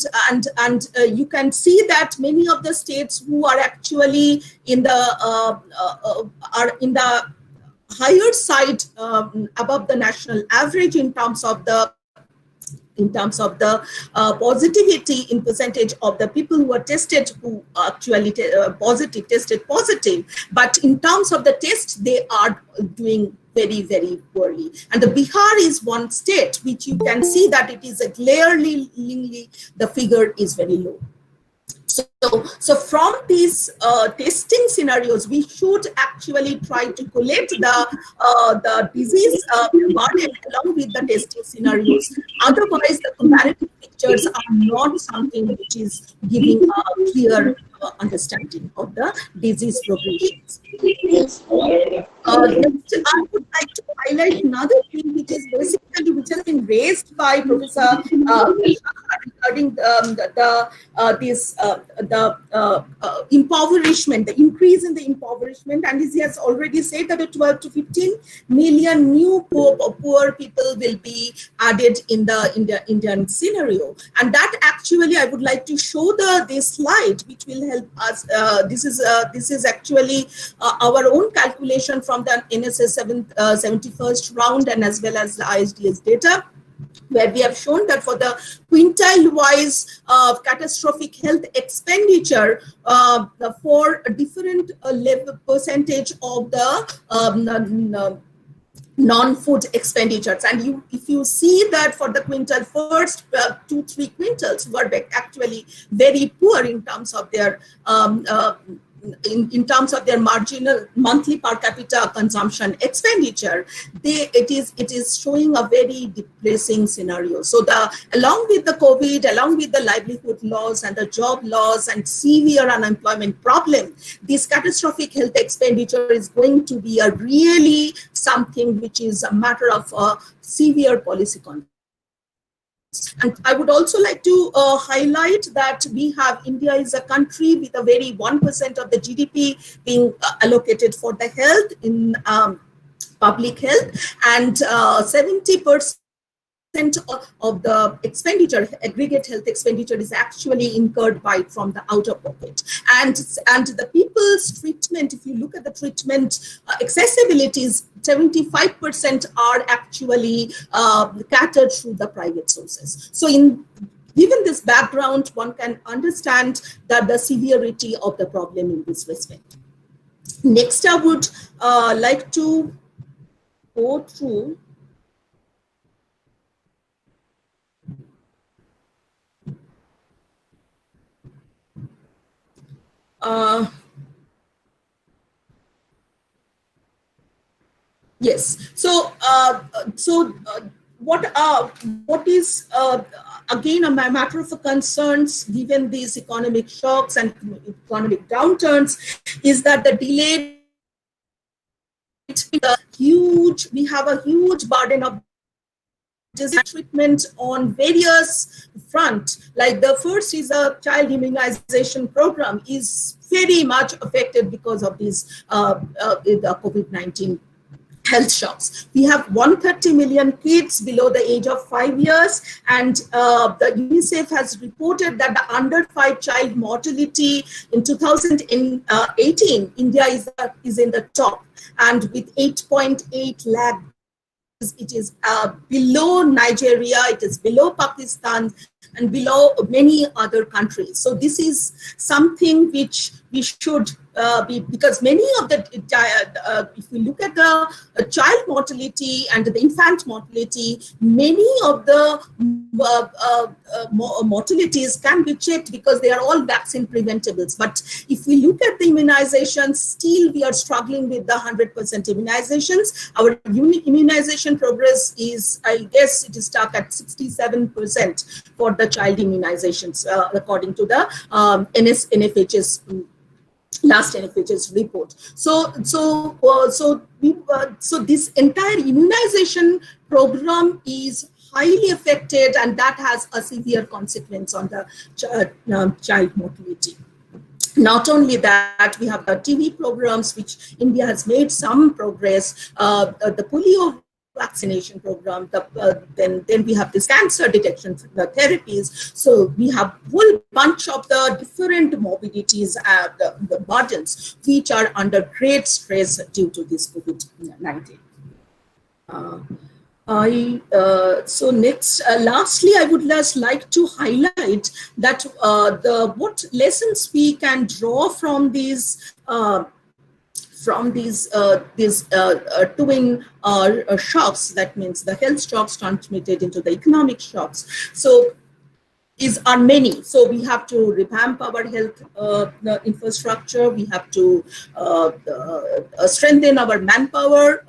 you can see that many of the states who are actually in the higher side above the national average in terms of the positivity in percentage of the people who are tested, who actually tested positive, but in terms of the test, they are doing very, very poorly. And the Bihar is one state which you can see that it is a glaringly, the figure is very low. So from these testing scenarios, we should actually try to collect the disease burden along with the testing scenarios. Otherwise, the comparative pictures are not something which is giving a clear understanding of the disease progressions. Next, I would like to highlight another thing which has been raised by Professor regarding impoverishment, the increase in the impoverishment, and he has already said that 12 to 15 million new poor people will be added in the Indian scenario. And that actually, I would like to show this slide, which will help us. This is actually our own calculation from the NSS 71st round, and as well as the ISDS data, where we have shown that for the quintile-wise catastrophic health expenditure for a different level percentage of the non-food expenditures, and if you see that for the quintal, first 2-3 quintals were actually very poor in terms of their in terms of their marginal monthly per capita consumption expenditure, it is showing a very depressing scenario. So along with the COVID, along with the livelihood loss and the job loss and severe unemployment problem, this catastrophic health expenditure is going to be a really something which is a matter of severe policy consequences. And I would also like to highlight that India is a country with a very 1% of the GDP being allocated for the health in public health, and 70% of the expenditure, aggregate health expenditure, is actually incurred from the outer pocket. And the people's treatment, if you look at the treatment accessibilities, 75% are actually catered through the private sources. So given this background, one can understand that the severity of the problem in this respect. Next, I would like to go through yes. So, what is again a matter of concerns given these economic shocks and economic downturns is that the delayed we have a huge burden of disease treatment on various fronts. Like the first is a child immunization program is very much affected because of these the COVID-19 health shocks. We have 130 million kids below the age of 5 years, and the UNICEF has reported that the under 5 child mortality in 2018, India is in the top, and with 8.8 lakh, it is below Nigeria, it is below Pakistan, and below many other countries. So this is something which we should be, because many of the, if we look at the child mortality and the infant mortality, many of the mortalities can be checked because they are all vaccine preventables. But if we look at the immunizations, still we are struggling with the 100% immunizations. Our immunization progress is, I guess it is stuck at 67% for the child immunizations, according to the NFHS last NFHS report. So this entire immunization program is highly affected, and that has a severe consequence on the child mortality. Not only that, we have the TB programs, which India has made some progress. The polio vaccination program, then we have this cancer detection therapies. So we have a whole bunch of the different morbidities, the burdens, which are under great stress due to this COVID-19. So next, lastly, I would just like to highlight that what lessons we can draw from these twin shocks, that means the health shocks transmitted into the economic shocks. So are many. So we have to revamp our health infrastructure. We have to strengthen our manpower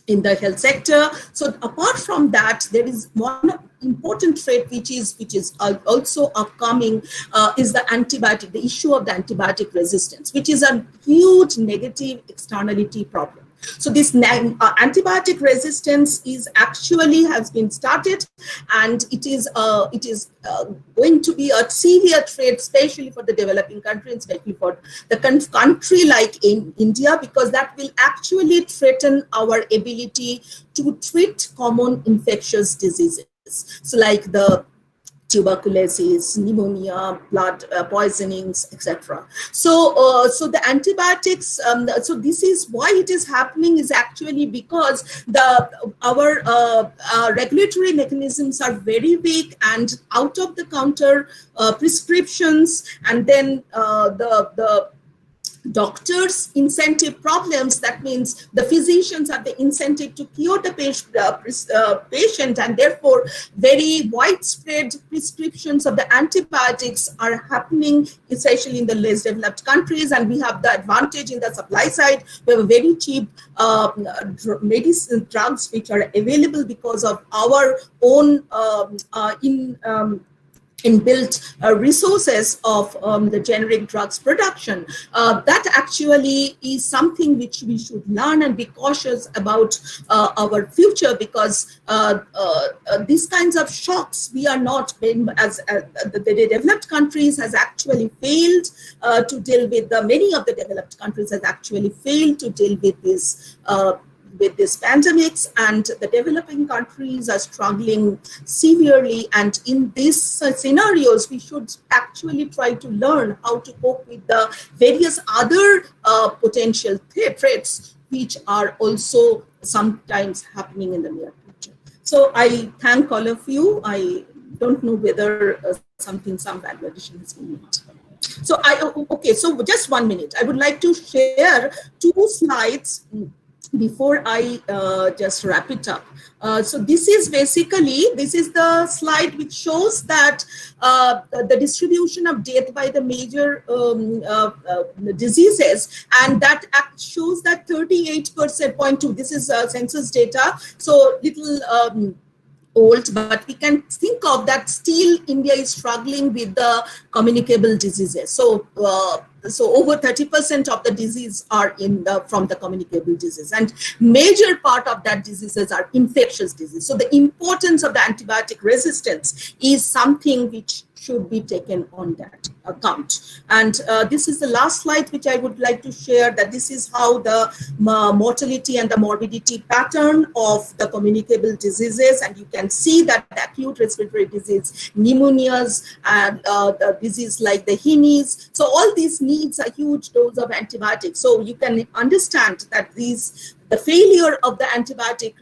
in the health sector. So apart from that, there is one important threat which is also upcoming, is the issue of the antibiotic resistance, which is a huge negative externality problem. So this antibiotic resistance is actually has been started, and it is going to be a severe threat, especially for the developing country, and especially for the country like in India, because that will actually threaten our ability to treat common infectious diseases. So like the tuberculosis, pneumonia, blood poisonings, etc. So the antibiotics. So this is why it is happening is actually because our regulatory mechanisms are very weak, and out of the counter prescriptions, and then the doctors' incentive problems. That means the physicians have the incentive to cure the patient, and therefore very widespread prescriptions of the antibiotics are happening, especially in the less developed countries. And we have the advantage in the supply side. We have a very cheap medicine drugs which are available because of our own inbuilt resources of the generic drugs production. That actually is something which we should learn and be cautious about our future, because these kinds of shocks, we are not, as the developed countries has actually failed to deal with, many of the developed countries has actually failed to deal with this pandemics, and the developing countries are struggling severely. And in these scenarios, we should actually try to learn how to cope with the various other potential threats which are also sometimes happening in the near future. So I thank all of you. I don't know whether some value addition has been made. So okay, so just 1 minute. I would like to share 2 slides before I just wrap it up. So this is the slide which shows that the distribution of death by the major diseases, and that shows that 38%, this is census data, so little old, but we can think of that still India is struggling with the communicable diseases. So over 30% of the disease are from the communicable disease, and major part of that diseases are infectious disease. So the importance of the antibiotic resistance is something which should be taken on that account. And this is the last slide which I would like to share, that this is how the mortality and the morbidity pattern of the communicable diseases, and you can see that the acute respiratory disease, pneumonias, and the disease like the Henne's, so all these needs a huge dose of antibiotics. So you can understand that the failure of the antibiotic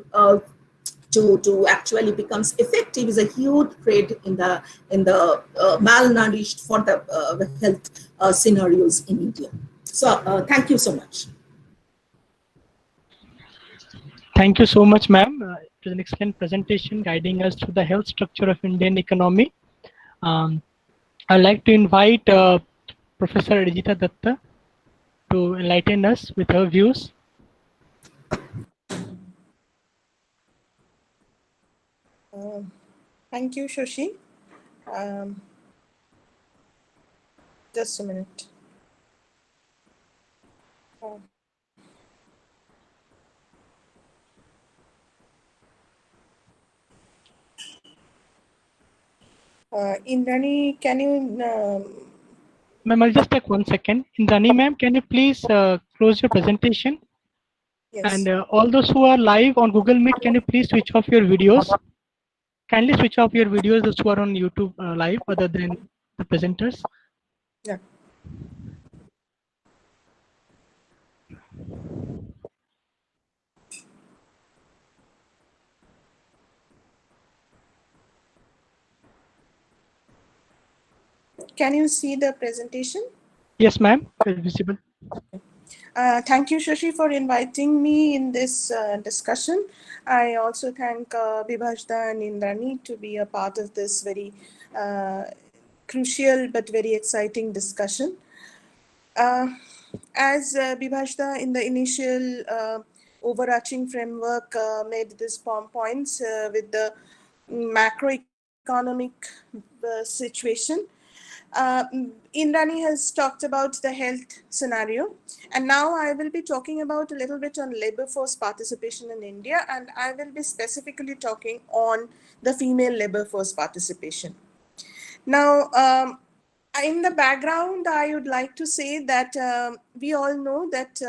to actually becomes effective is a huge threat in the malnourished for the health scenarios in India. So thank you so much. Thank you so much, ma'am. It was an excellent presentation guiding us through the health structure of Indian economy. I'd like to invite Professor Arijita Datta to enlighten us with her views. Thank you, Shashi. Just a minute. Indrani, can you... Ma'am, I'll just take 1 second. Indrani, ma'am, can you please close your presentation? Yes. And all those who are live on Google Meet, can you please switch off your videos? Kindly switch off your videos, those who are on YouTube live other than the presenters. Yeah. Can you see the presentation? Yes, ma'am, it's visible. Thank you, Shashi, for inviting me in this discussion. I also thank Bibhashda and Indrani to be a part of this very crucial but very exciting discussion. As Bibhashda in the initial overarching framework made these points with the macroeconomic situation, Indrani has talked about the health scenario, and now I will be talking about a little bit on labor force participation in India, and I will be specifically talking on the female labor force participation. Now, in the background, I would like to say that we all know that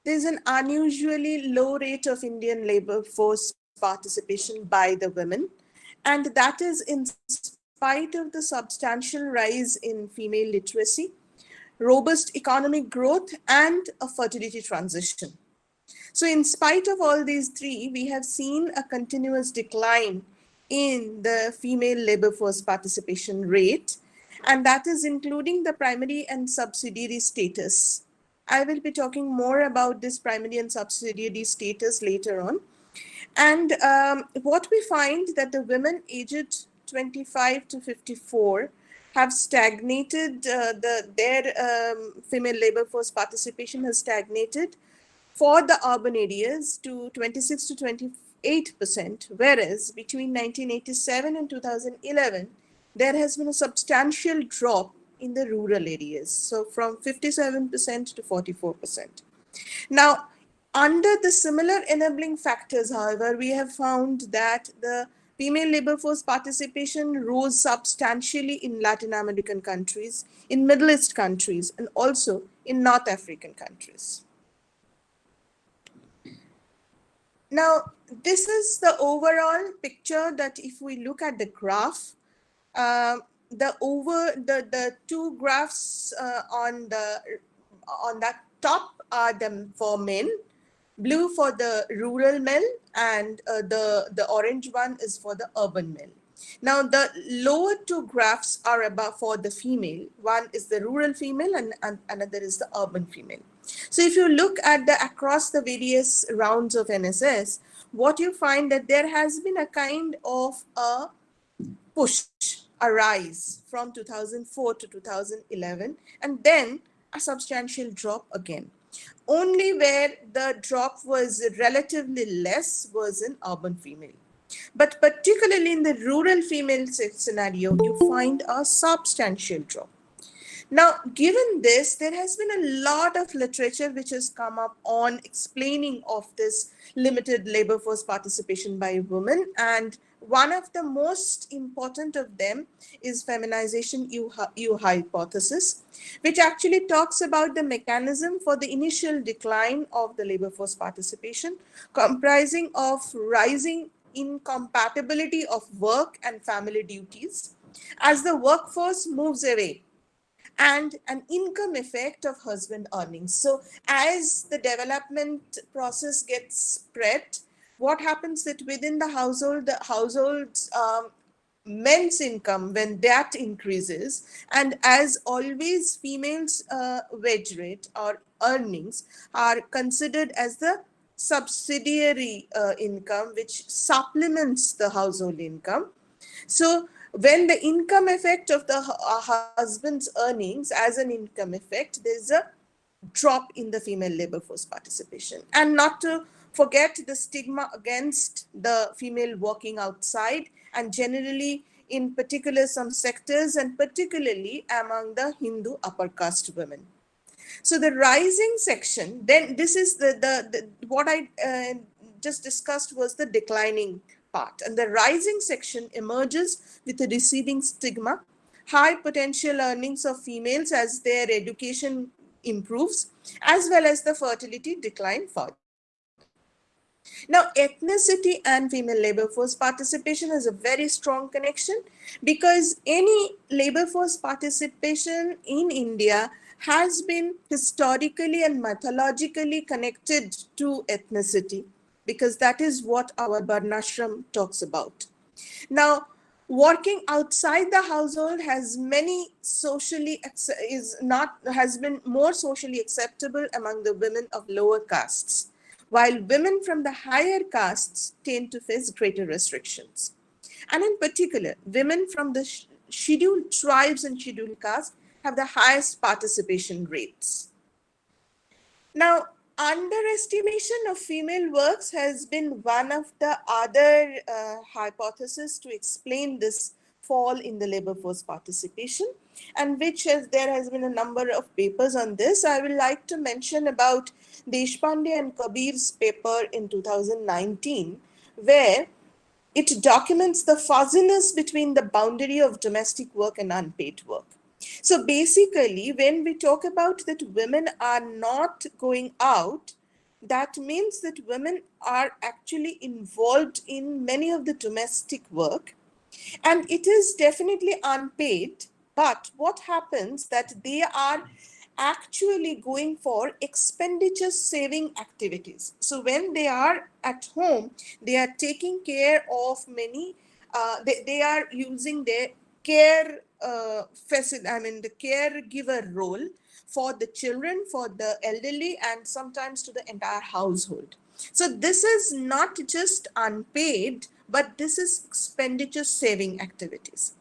there's an unusually low rate of Indian labor force participation by the women, and that is in spite of the substantial rise in female literacy, robust economic growth, and a fertility transition. So in spite of all these three, we have seen a continuous decline in the female labor force participation rate, and that is including the primary and subsidiary status. I will be talking more about this primary and subsidiary status later on. And what we find that the women aged 25 to 54 have stagnated, their female labor force participation has stagnated for the urban areas to 26 to 28%, whereas between 1987 and 2011, there has been a substantial drop in the rural areas, so from 57% to 44%. Now, under the similar enabling factors, however, we have found that the female labor force participation rose substantially in Latin American countries, in Middle East countries, and also in North African countries. Now, this is the overall picture that if we look at the graph, the two graphs on that top are them for men, blue for the rural male, and the orange one is for the urban male. Now, the lower two graphs are about for the female. One is the rural female and another is the urban female. So if you look at across the various rounds of NSS, what you find that there has been a kind of a push, a rise from 2004 to 2011, and then a substantial drop again. Only where the drop was relatively less was in urban female. But particularly in the rural female scenario, you find a substantial drop. Now, given this, there has been a lot of literature which has come up on explaining of this limited labor force participation by women, and one of the most important of them is feminization U hypothesis, which actually talks about the mechanism for the initial decline of the labor force participation, comprising of rising incompatibility of work and family duties as the workforce moves away, and an income effect of husband earnings. So as the development process gets spread, what happens that within the household's men's income, when that increases, and as always females wage rate or earnings are considered as the subsidiary income which supplements the household income. So when the income effect of the husband's earnings as an income effect, there's a drop in the female labor force participation. And not to forget the stigma against the female working outside, and generally in particular some sectors, and particularly among the Hindu upper caste women. So the rising section, then this is the what I just discussed was the declining part, and the rising section emerges with a receding stigma, high potential earnings of females as their education improves, as well as the fertility decline further. Now, ethnicity and female labor force participation has a very strong connection, because any labor force participation in India has been historically and mythologically connected to ethnicity, because that is what our Varnashram talks about. Now, working outside the household has been more socially acceptable among the women of lower castes, while women from the higher castes tend to face greater restrictions. And in particular, women from the scheduled tribes and scheduled castes have the highest participation rates. Now, underestimation of female works has been one of the other hypotheses to explain this fall in the labor force participation, and there has been a number of papers on this. I would like to mention about Deshpande and Kabir's paper in 2019, where it documents the fuzziness between the boundary of domestic work and unpaid work. So basically, when we talk about that women are not going out, that means that women are actually involved in many of the domestic work, and it is definitely unpaid. But what happens that they are actually going for expenditure saving activities. So when they are at home, they are taking care of many, they are using their care the caregiver role for the children, for the elderly, and sometimes to the entire household. So this is not just unpaid, but this is expenditure saving activities.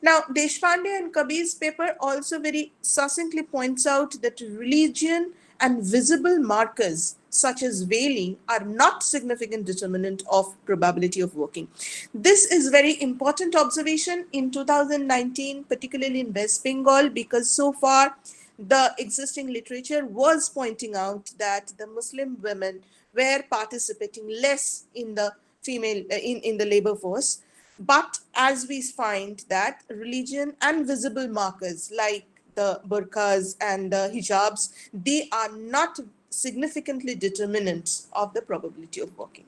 Now, Deshpande and Kabir's paper also very succinctly points out that religion and visible markers such as veiling are not significant determinant of probability of working. This is very important observation in 2019, particularly in West Bengal, because so far the existing literature was pointing out that the Muslim women were participating less in the in the labor force. But as we find that religion and visible markers like the burqas and the hijabs, they are not significantly determinants of the probability of working.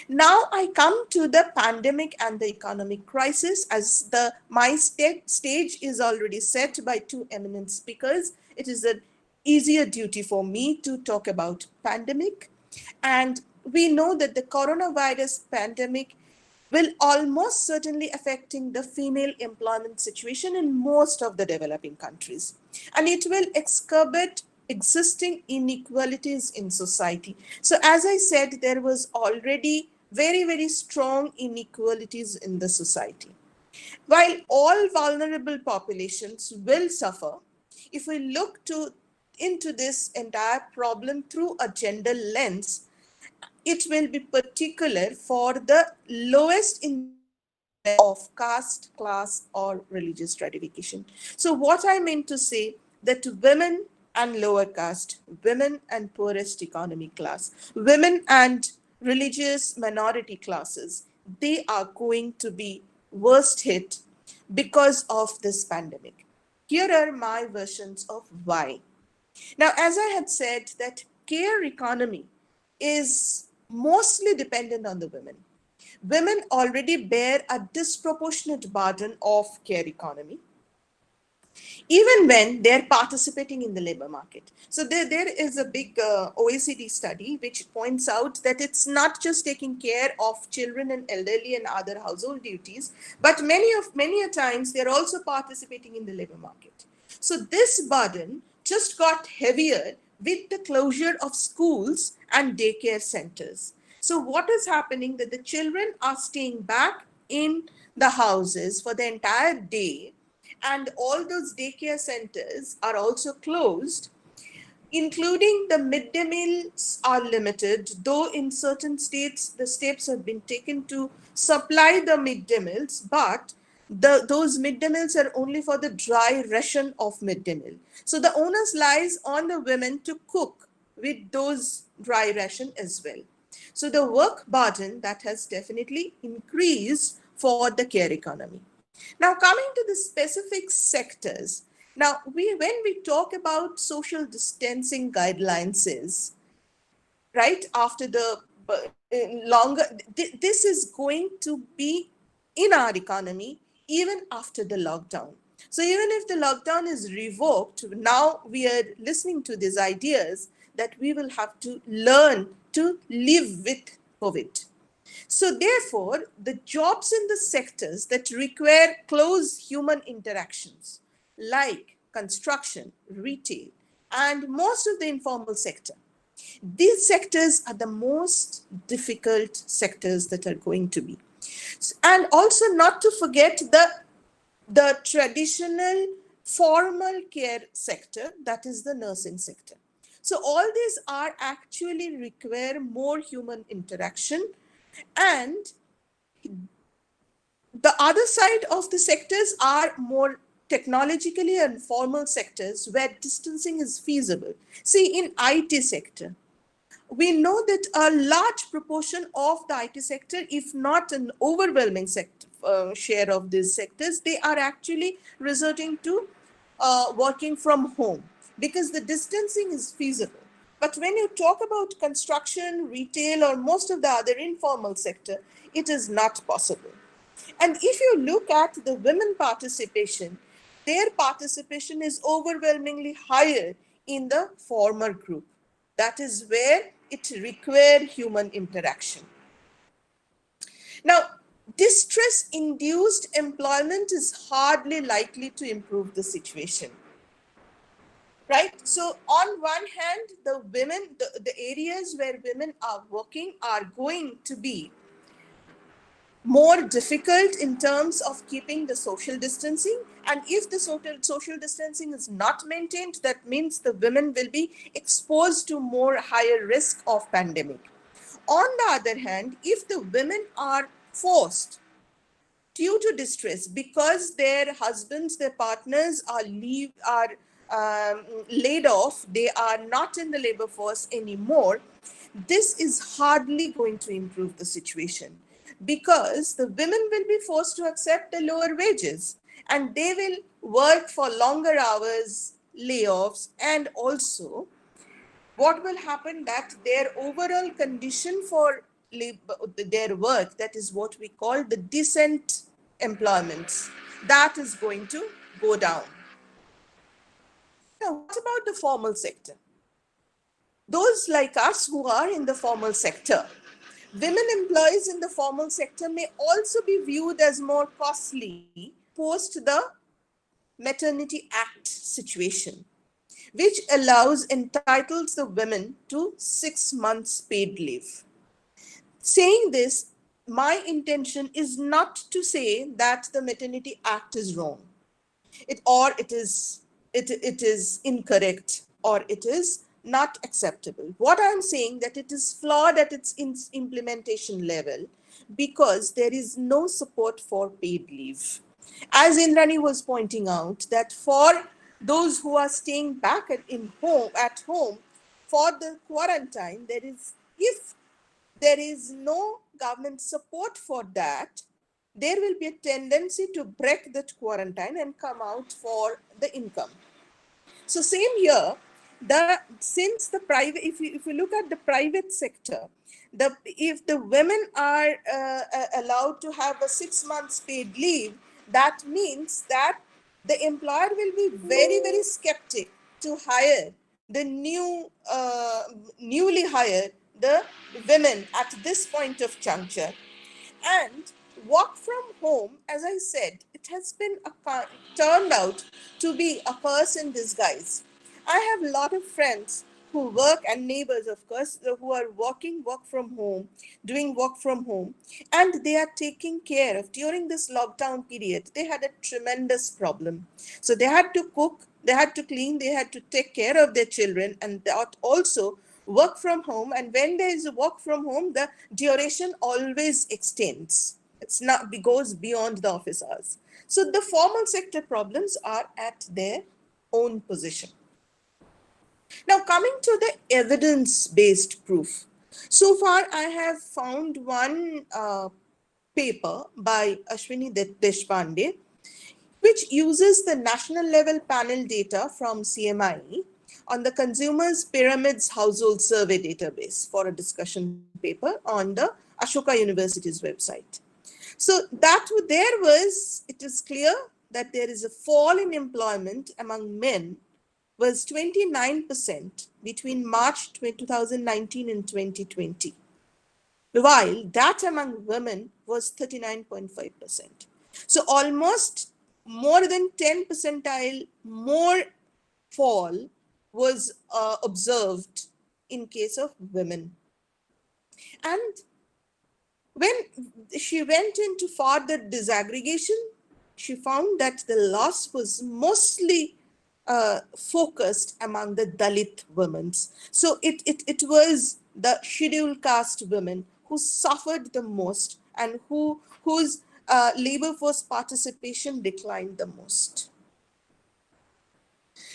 Now I come to the pandemic and the economic crisis, as my stage is already set by two eminent speakers. It is an easier duty for me to talk about pandemic. And we know that the coronavirus pandemic will almost certainly affecting the female employment situation in most of the developing countries. And it will exacerbate existing inequalities in society. So as I said, there was already very, very strong inequalities in the society. While all vulnerable populations will suffer, if we look into this entire problem through a gender lens, it will be particular for the lowest in of caste, class, or religious stratification. So what I mean to say that women and lower caste, women and poorest economic class, women and religious minority classes, they are going to be worst hit because of this pandemic. Here are my versions of why. Now, as I had said, that care economy is mostly dependent on the women. Women already bear a disproportionate burden of care economy, even when they're participating in the labor market. So there is a big OECD study which points out that it's not just taking care of children and elderly and other household duties, but many a times they're also participating in the labor market. So this burden just got heavier with the closure of schools and daycare centers. So what is happening that the children are staying back in the houses for the entire day, and all those daycare centers are also closed, including the midday meals are limited, though in certain states the steps have been taken to supply the midday meals, but those midday meals are only for the dry ration of midday meal. So the onus lies on the women to cook with those dry ration as well. So the work burden that has definitely increased for the care economy. Now coming to the specific sectors, now when we talk about social distancing guidelines is, right after the longer, this is going to be in our economy even after the lockdown. So even if the lockdown is revoked, now we are listening to these ideas that we will have to learn to live with COVID. So therefore, the jobs in the sectors that require close human interactions, like construction, retail, and most of the informal sector, these sectors are the most difficult sectors that are going to be. And also not to forget the traditional formal care sector, that is the nursing sector. So all these are actually require more human interaction, and The other side of the sectors are more technologically and formal sectors where distancing is feasible. See, in IT sector, we know that a large proportion of the IT sector, if not an overwhelming share of these sectors, they are actually resorting to working from home because the distancing is feasible. But when you talk about construction, retail, or most of the other informal sector, it is not possible. And if you look at the women participation, their participation is overwhelmingly higher in the former group. That is where it requires human interaction. Now, distress-induced employment is hardly likely to improve the situation. Right? So on one hand, the women, the areas where women are working are going to be more difficult in terms of keeping the social distancing. And if the social distancing is not maintained, that means the women will be exposed to more higher risk of pandemic. On the other hand, if the women are forced due to distress because their husbands, their partners are laid off, they are not in the labor force anymore, this is hardly going to improve the situation because the women will be forced to accept the lower wages and they will work for longer hours, layoffs, and also what will happen that their overall condition for their work, that is what we call the decent employments, that is going to go down. Now, what about the formal sector? Those like us who are in the formal sector, women employees in the formal sector may also be viewed as more costly post the Maternity Act situation, which entitles the women to 6 months paid leave. Saying this, my intention is not to say that the Maternity Act is wrong, it is incorrect, or it is not acceptable. What I'm saying that it is flawed at its implementation level because there is no support for paid leave. As Indrani was pointing out, that for those who are staying back at home for the quarantine, if there is no government support for that, there will be a tendency to break that quarantine and come out for the income. So same here, since the private, if you look at the private sector, if the women are allowed to have a 6 months paid leave, that means that the employer will be very, very skeptic to hire the newly hired the women at this point of juncture. And work from home, as I said, it has been turned out to be a curse in disguise. I have a lot of friends who work, and neighbors, of course, who are work from home, doing work from home, and they are taking care of, during this lockdown period, they had a tremendous problem. So they had to cook, they had to clean, they had to take care of their children, and that also work from home. And when there is a work from home, the duration always extends. It's not, it goes beyond the office hours. So the formal sector problems are at their own position. Now, coming to the evidence-based proof. So far, I have found one paper by Ashwini Deshpande, which uses the national level panel data from CMI on the Consumers Pyramids Household Survey database for a discussion paper on the Ashoka University's website. So it is clear that there is a fall in employment among men was 29% between March 2019 and 2020, while that among women was 39.5%. So almost more than 10 percentile more fall was observed in case of women. And when she went into further disaggregation, she found that the loss was mostly focused among the Dalit women. So it was the scheduled caste women who suffered the most and whose labor force participation declined the most.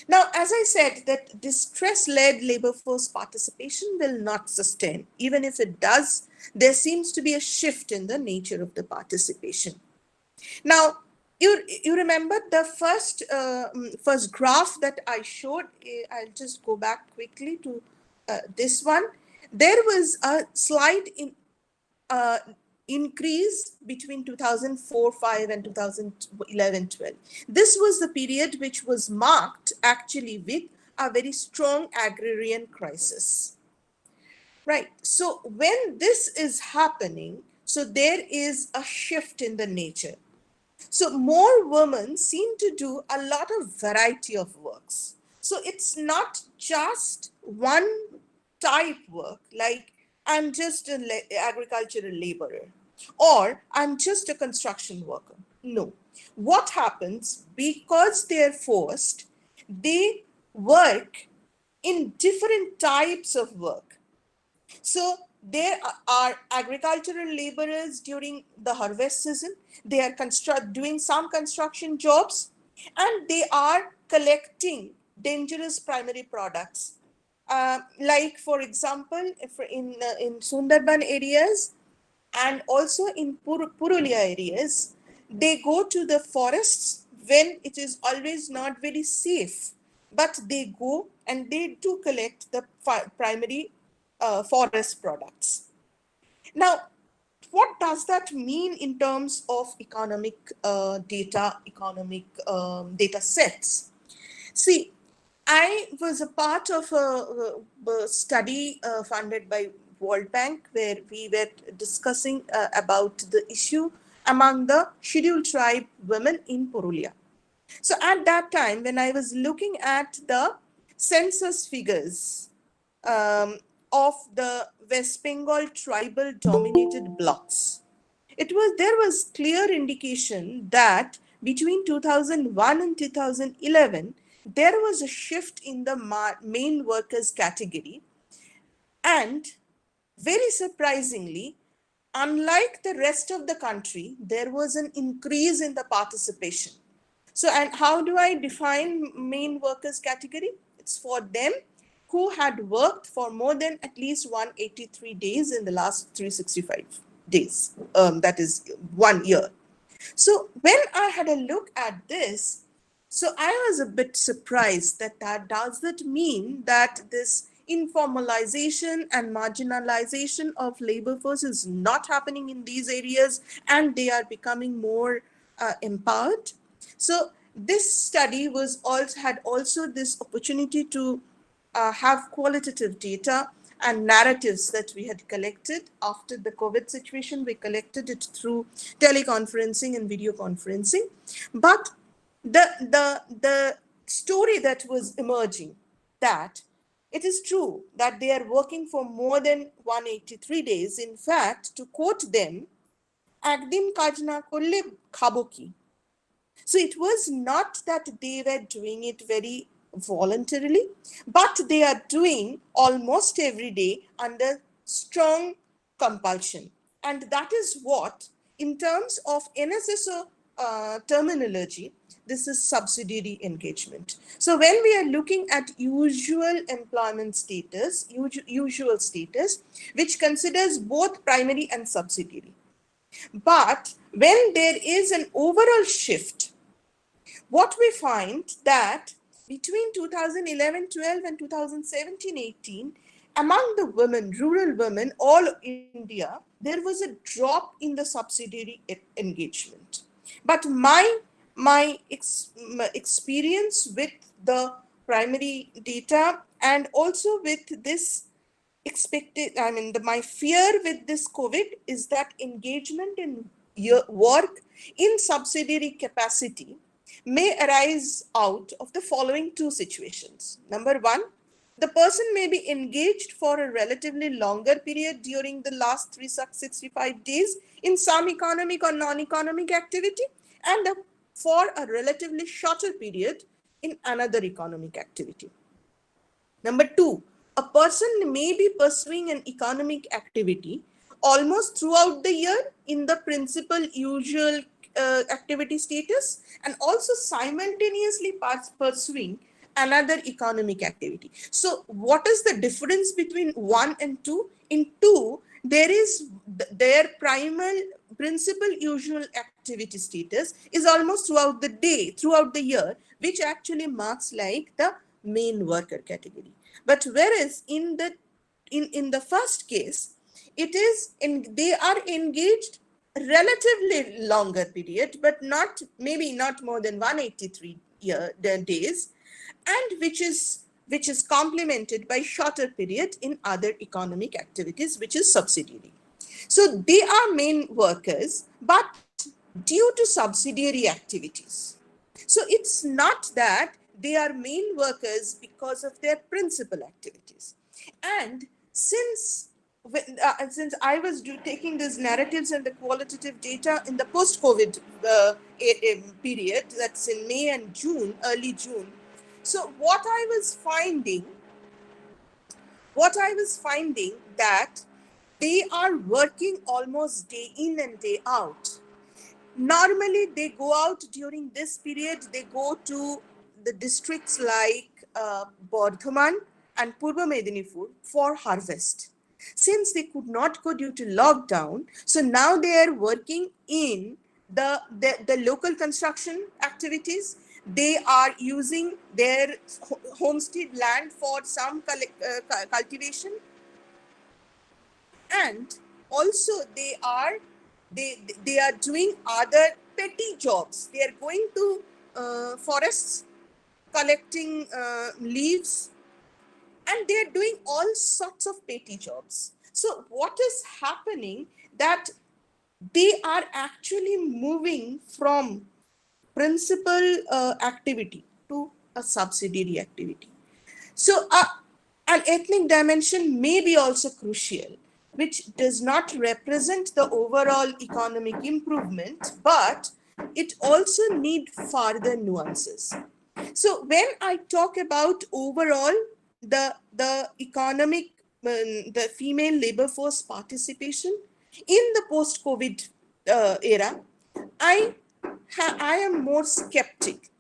Now, as I said, that distress-led labor force participation will not sustain. Even if it does, there seems to be a shift in the nature of the participation. Now, you remember the first graph that I showed. I'll just go back quickly to this one. There was a slight increase between 2004-5 and 2011-12. This was the period which was marked actually with a very strong agrarian crisis. Right. So when this is happening, so there is a shift in the nature. So more women seem to do a lot of variety of works. So it's not just one type work, like I'm just an agricultural laborer or I'm just a construction worker. No. What happens, because they're forced, they work in different types of work. So there are agricultural laborers during the harvest season. They are doing some construction jobs, and they are collecting dangerous primary products. Like, for example, if in Sundarban areas and also in Purulia areas, they go to the forests when it is always not very safe, but they go and they do collect the primary forest products. Now, what does that mean in terms of economic data sets? See, I was a part of a study funded by World Bank where we were discussing about the issue among the scheduled tribe women in Purulia. So at that time, when I was looking at the census figures of the West Bengal tribal dominated blocks, there was clear indication that between 2001 and 2011, there was a shift in the main workers category. And very surprisingly, unlike the rest of the country, there was an increase in the participation. So, and how do I define main workers category? It's for them who had worked for more than at least 183 days in the last 365 days. That is 1 year. So when I had a look at this, so I was a bit surprised that does that mean that this informalization and marginalization of labor force is not happening in these areas and they are becoming more empowered? So this study had also this opportunity to have qualitative data and narratives that we had collected after the COVID situation. We collected it through teleconferencing and video conferencing. But the story that was emerging, that it is true that they are working for more than 183 days. In fact, to quote them, "Ekdin kaj na korle khabo ki." So it was not that they were doing it very voluntarily, but they are doing almost every day under strong compulsion. And that is what, in terms of NSSO terminology, this is subsidiary engagement. So when we are looking at usual employment status, usual status, which considers both primary and subsidiary. But when there is an overall shift, what we find that between 2011-12 and 2017-18, among the women, rural women, all India, there was a drop in the subsidiary engagement. But my experience with the primary data and also with this my fear with this COVID is that engagement in work in subsidiary capacity may arise out of the following two situations. Number one, the person may be engaged for a relatively longer period during the last 365 days in some economic or non-economic activity, and for a relatively shorter period in another economic activity. Number two, a person may be pursuing an economic activity almost throughout the year in the principal usual activity status, and also simultaneously pursuing another economic activity. So what is the difference between 1 and 2? In 2, there is their primal principal usual activity status is almost throughout the day, throughout the year, which actually marks like the main worker category. But whereas in the first case, it is they are engaged relatively longer period, but maybe not more than 183 days, and which is complemented by shorter period in other economic activities, which is subsidiary. So they are main workers, but due to subsidiary activities. So it's not that they are main workers because of their principal activities. And since I was taking these narratives and the qualitative data in the post-COVID period, that's in May and June, early June. So what I was finding that they are working almost day in and day out. Normally, they go out during this period. They go to the districts like Bardhaman and Purba Medinipur for harvest. Since they could not go due to lockdown, so now they are working in the local construction activities. They are using their homestead land for some cultivation, and also they are doing other petty jobs. They are going to forests, collecting leaves, and they are doing all sorts of petty jobs. So what is happening that they are actually moving from principal activity to a subsidiary activity. So an ethnic dimension may be also crucial, which does not represent the overall economic improvement, but it also needs further nuances. So when I talk about overall the economic, the female labor force participation in the post-COVID era, I am more skeptic.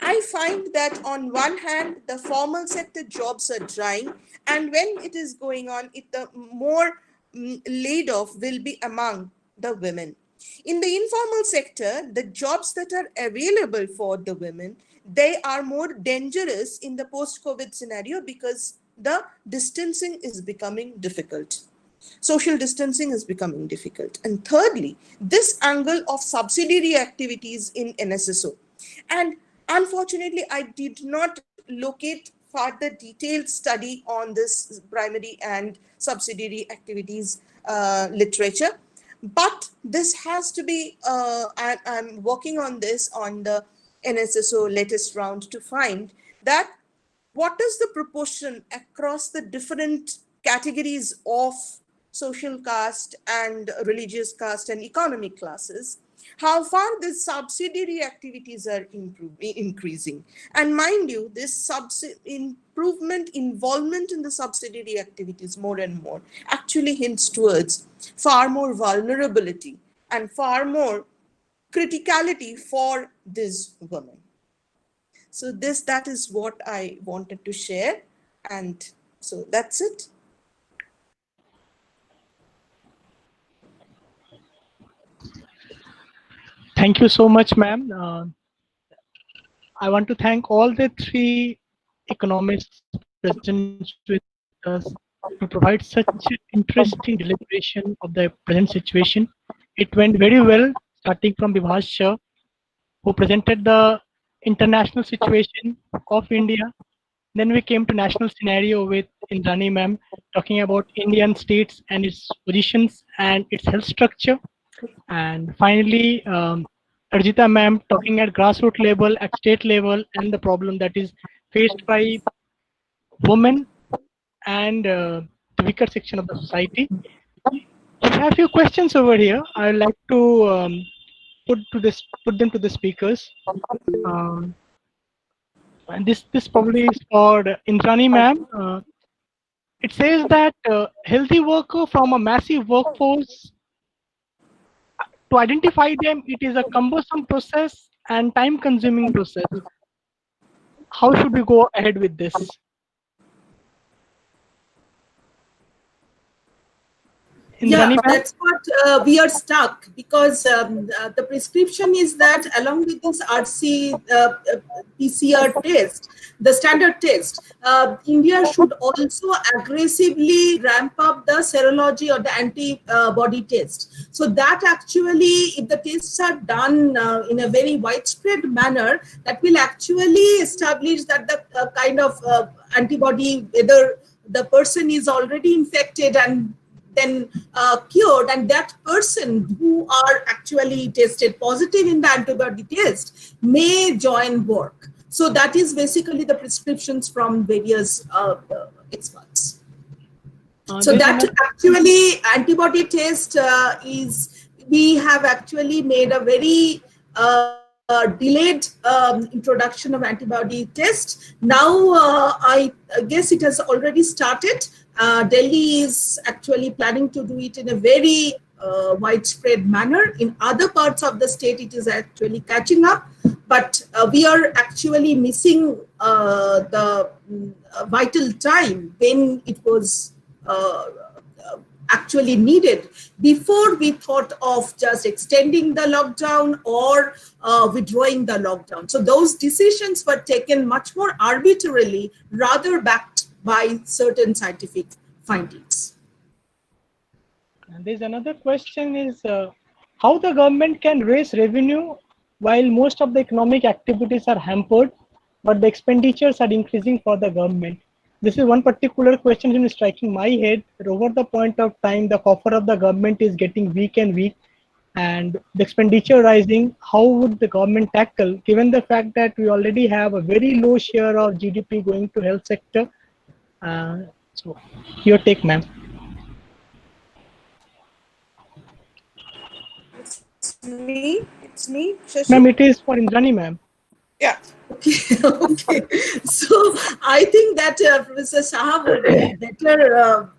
I find that on one hand, the formal sector jobs are drying, and when it is going on, the more laid off will be among the women. In the informal sector, the jobs that are available for the women, they are more dangerous in the post-COVID scenario because the distancing is becoming difficult. Social distancing is becoming difficult. And thirdly, this angle of subsidiary activities in NSSO. And unfortunately, I did not locate further detailed study on this primary and subsidiary activities literature. But this has to be, I'm working on this on the NSSO latest round to find that what is the proportion across the different categories of social caste and religious caste and economic classes, how far the subsidiary activities are increasing. And mind you, this involvement in the subsidiary activities more and more actually hints towards far more vulnerability and far more criticality for these women. So that is what I wanted to share. And so that's it. Thank you so much, ma'am. I want to thank all the three economists present with us to provide such interesting deliberation of the present situation. It went very well, starting from Vibhas Shah, who presented the international situation of India. Then we came to national scenario with Indrani ma'am talking about Indian states and its positions and its health structure. And finally, Arjita ma'am talking at grassroots level, at state level, and the problem that is faced by women and the weaker section of the society. We have a few questions over here. I would like to put them to the speakers. And this probably is for Indrani ma'am. It says that healthy worker from a massive workforce, to identify them, it is a cumbersome process and time-consuming process. How should we go ahead with this? Yeah, Indrani ma'am? that's what we are stuck, because the prescription is that along with this RC PCR test, the standard test, India should also aggressively ramp up the serology or the antibody test. So that actually, if the tests are done in a very widespread manner, that will actually establish that the kind of antibody, whether the person is already infected and then cured, and that person who are actually tested positive in the antibody test may join work. So that is basically the prescriptions from various experts. So that actually antibody test we have actually made a very delayed introduction of antibody test. Now I guess it has already started. Delhi is actually planning to do it in a very widespread manner. In other parts of the state, it is actually catching up, but we are actually missing the vital time when it was actually needed. Before, we thought of just extending the lockdown or withdrawing the lockdown. So those decisions were taken much more arbitrarily rather backed by certain scientific findings. And there's another question is how the government can raise revenue while most of the economic activities are hampered, but the expenditures are increasing for the government. This is one particular question that is striking my head. Over the point of time, the coffer of the government is getting weak and weak, and the expenditure rising. How would the government tackle, given the fact that we already have a very low share of GDP going to health sector? So, your take, ma'am. It's me, Shashi. Ma'am, it is for Indrani, ma'am. Yeah. Okay. So I think that Professor Shah would be better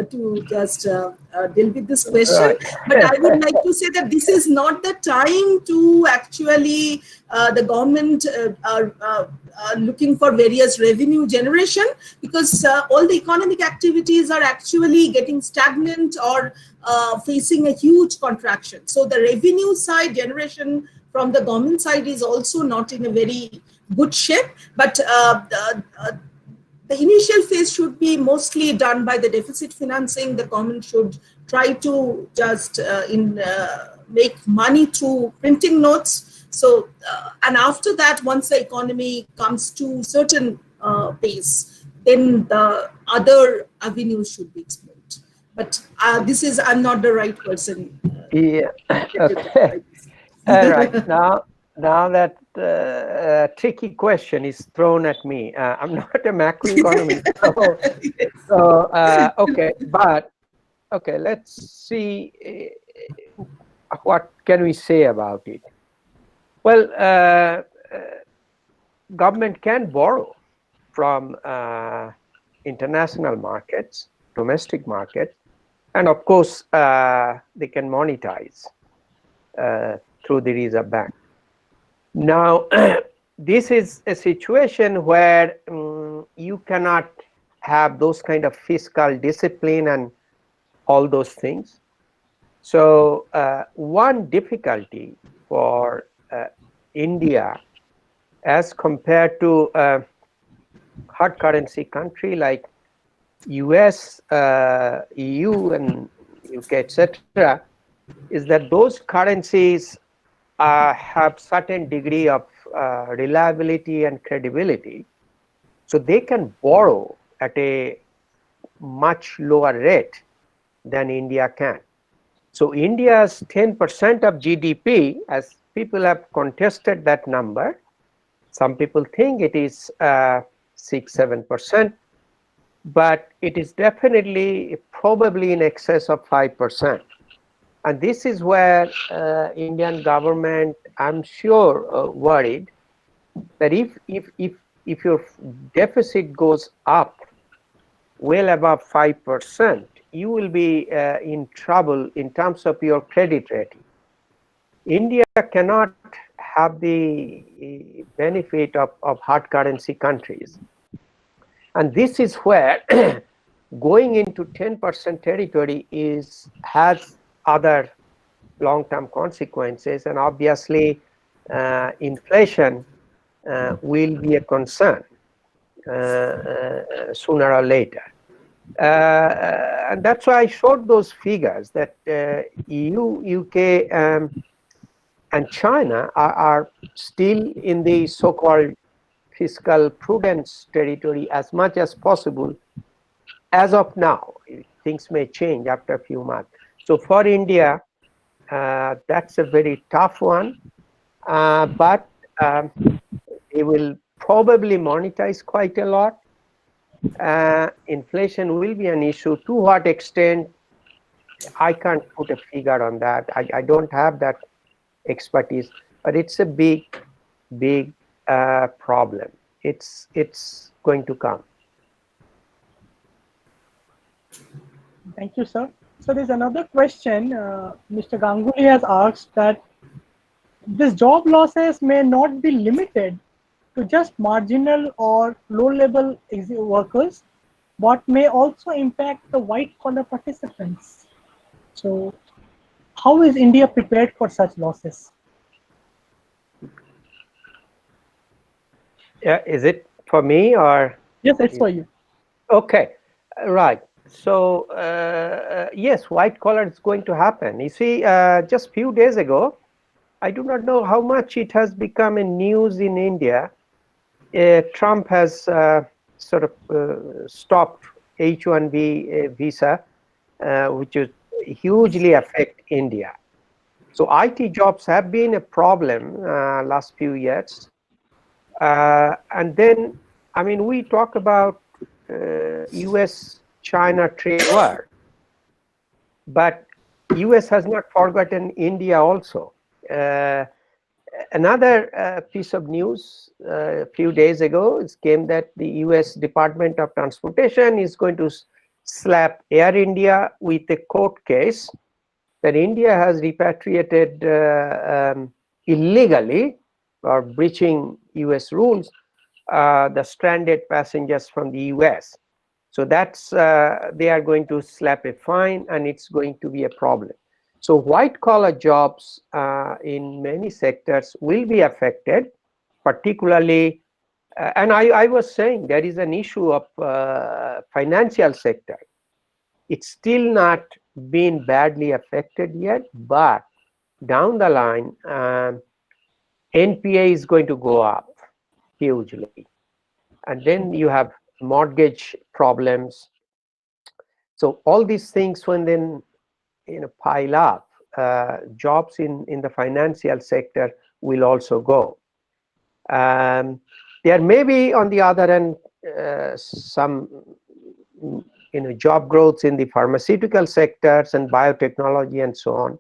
to just deal with this question. But I would like to say that this is not the time to actually the government are looking for various revenue generation, because all the economic activities are actually getting stagnant or facing a huge contraction. So the revenue side generation from the government side is also not in a very good shape, but the initial phase should be mostly done by the deficit financing. The government should try to just make money through printing notes. So, and after that, once the economy comes to certain pace, then the other avenues should be explored. But I'm not the right person. Yeah. Okay. All right. Now that tricky question is thrown at me. I'm not a macroeconomist, okay. But okay, let's see what can we say about it. Well, government can borrow from international markets, domestic markets, and of course they can monetize through the Reserve Bank. Now, this is a situation where you cannot have those kind of fiscal discipline and all those things. So one difficulty for India as compared to a hard currency country like US, EU and UK, etc., is that those currencies have certain degree of reliability and credibility. So they can borrow at a much lower rate than India can. So India's 10% of GDP, as people have contested that number, some people think it is 6-7%, but it is definitely probably in excess of 5%. And this is where Indian government, I'm sure, worried that if your deficit goes up, well above 5%, you will be in trouble in terms of your credit rating. India cannot have the benefit of hard currency countries. And this is where going into 10% territory has other long-term consequences, and obviously inflation will be a concern sooner or later. And that's why I showed those figures that EU, UK, and China are still in the so-called fiscal prudence territory as much as possible as of now. Things may change after a few months. So for India, that's a very tough one, but they will probably monetize quite a lot. Inflation will be an issue. To what extent, I can't put a figure on that. I don't have that expertise, but it's a big problem. It's going to come. Thank you, sir. So there's another question. Mr. Ganguly has asked that these job losses may not be limited to just marginal or low-level workers, but may also impact the white-collar participants. So how is India prepared for such losses? Yeah, is it for me or? Yes, it's for you. Okay, right. So yes, white collar is going to happen. You see, just few days ago, I do not know how much it has become a news in India. Trump has sort of stopped H-1B visa, which would hugely affect India. So IT jobs have been a problem last few years. And then, I mean, we talk about US-China trade war, but US has not forgotten India also. Another piece of news a few days ago came that the US Department of Transportation is going to slap Air India with a court case that India has repatriated illegally or breaching US rules the stranded passengers from the US. So that's they are going to slap a fine, and it's going to be a problem. So white collar jobs in many sectors will be affected, particularly, and I was saying there is an issue of financial sector. It's still not been badly affected yet, but down the line, NPA is going to go up hugely. And then you have mortgage problems. So all these things, when then pile up, jobs in the financial sector will also go. There may be, on the other end, some job growth in the pharmaceutical sectors and biotechnology and so on.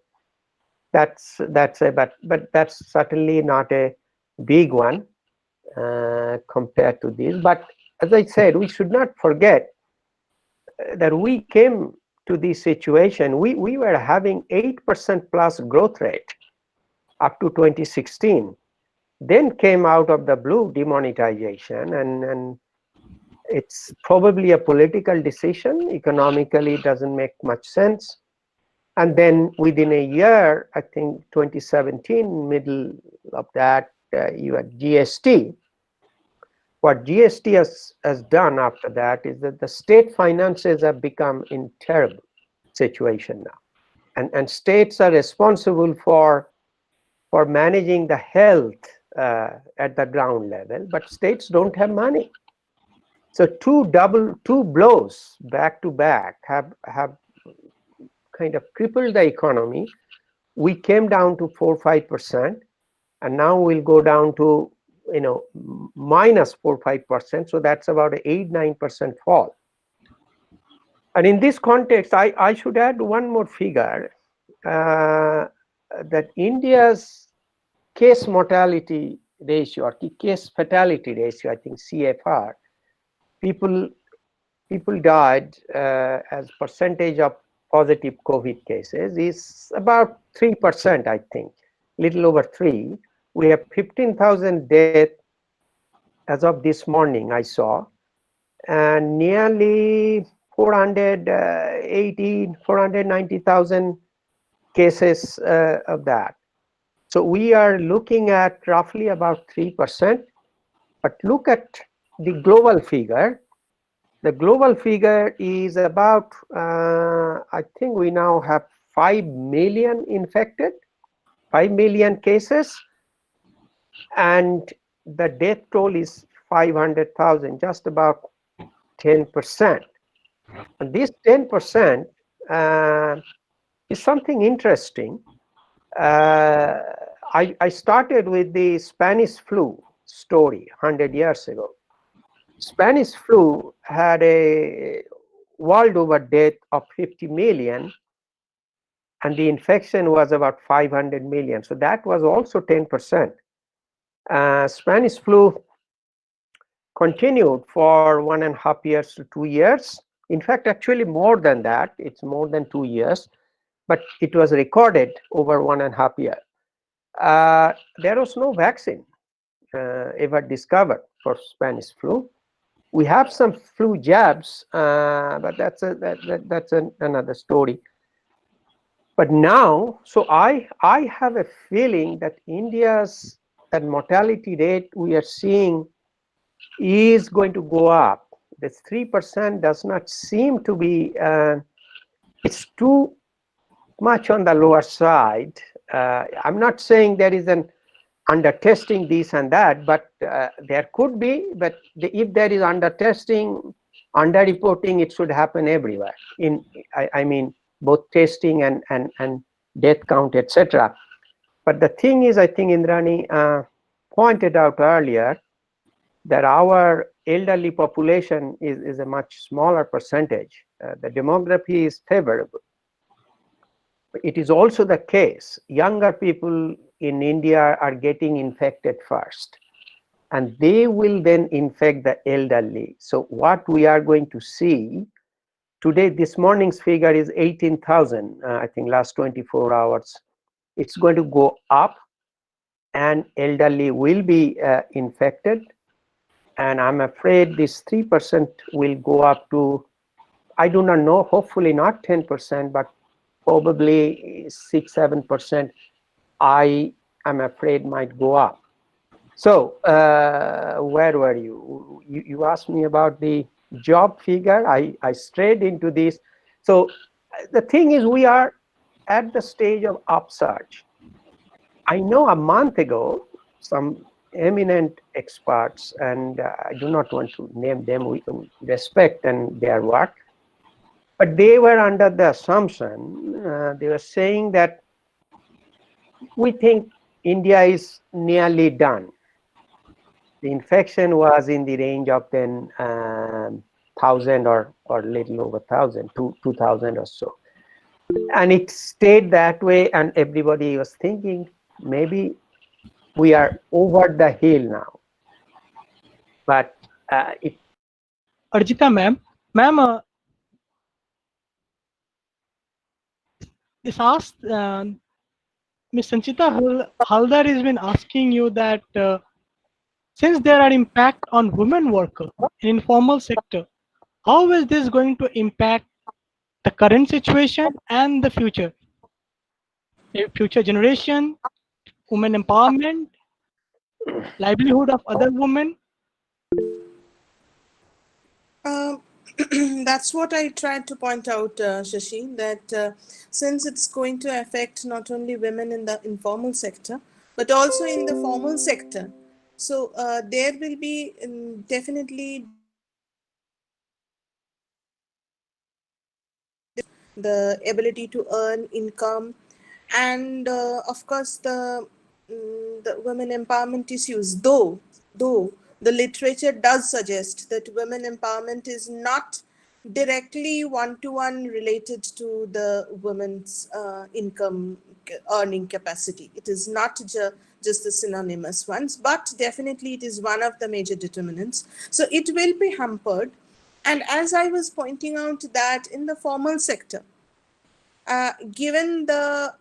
But that's certainly not a big one compared to this. But as I said, we should not forget that we came to this situation. We were having 8% plus growth rate up to 2016. Then came out of the blue demonetization, and it's probably a political decision. Economically, it doesn't make much sense. And then within a year, I think 2017, middle of that, you had GST. What GST has done after that is that the state finances have become in terrible situation now. And states are responsible for managing the health at the ground level, but states don't have money. So two blows back to back have kind of crippled the economy. We came down to 4-5%, and now we'll go down to minus 4-5%. So that's about an 8-9% fall. And in this context, I should add one more figure, that India's case mortality ratio or case fatality ratio, I think CFR, people people died as percentage of positive COVID cases is about 3%, I think, little over 3. We have 15,000 deaths as of this morning, I saw, and nearly 490,000 cases of that. So we are looking at roughly about 3%. But look at the global figure. The global figure is about, I think we now have 5 million infected, 5 million cases, and the death toll is 500,000, just about 10%. And this 10% is something interesting. I started with the Spanish flu story 100 years ago. Spanish flu had a world over death of 50 million, and the infection was about 500 million. So that was also 10%. Spanish flu continued for 1.5 years to 2 years. In fact, actually more than that, it's more than 2 years, but it was recorded over 1.5 years. There was no vaccine ever discovered for Spanish flu. We have some flu jabs, but that's another story. But now, so I have a feeling that India's that mortality rate we are seeing is going to go up. This 3% does not seem to be, it's too much on the lower side. I'm not saying there is an under testing this and that, but there could be, but if there is under testing, under reporting, it should happen everywhere. I mean, both testing and death count, etc. But the thing is, I think Indrani pointed out earlier that our elderly population is a much smaller percentage. The demography is favorable. It is also the case, younger people in India are getting infected first, and they will then infect the elderly. So what we are going to see today, this morning's figure is 18,000, I think last 24 hours. It's going to go up, and elderly will be infected. And I'm afraid this 3% will go up to, I do not know, hopefully not 10%, but probably 6-7%. I am afraid might go up. So where were you? You asked me about the job figure. I strayed into this. So the thing is, we are at the stage of upsurge. I know a month ago, some eminent experts, and I do not want to name them, we respect and their work, but they were under the assumption, they were saying that we think India is nearly done. The infection was in the range of 10,000 or little over 1,000, 2,000 or so. And it stayed that way, and everybody was thinking maybe we are over the hill now. But Arjita ma'am, this asked, Ms. Sanchita Haldar has been asking you that since there are impact on women workers in informal sector, how is this going to impact the current situation and the future? Future generation, women empowerment, livelihood of other women? That's what I tried to point out, Shashi, that since it's going to affect not only women in the informal sector, but also in the formal sector. So there will be definitely the ability to earn income, and of course the women empowerment issues, though the literature does suggest that women empowerment is not directly one-to-one related to the women's income earning capacity. It is not just the synonymous ones, but definitely it is one of the major determinants. So it will be hampered. And as I was pointing out that in the formal sector, given the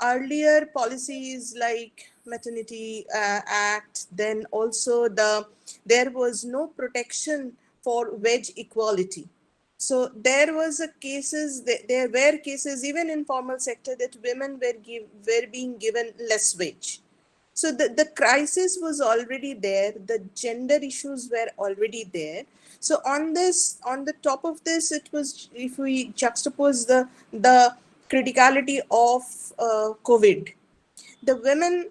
earlier policies like maternity act, then also there was no protection for wage equality. So there was there were cases even in formal sector that women were being given less wage. So the crisis was already there, the gender issues were already there. So on the top of this, it was, if we juxtapose the criticality of COVID, the women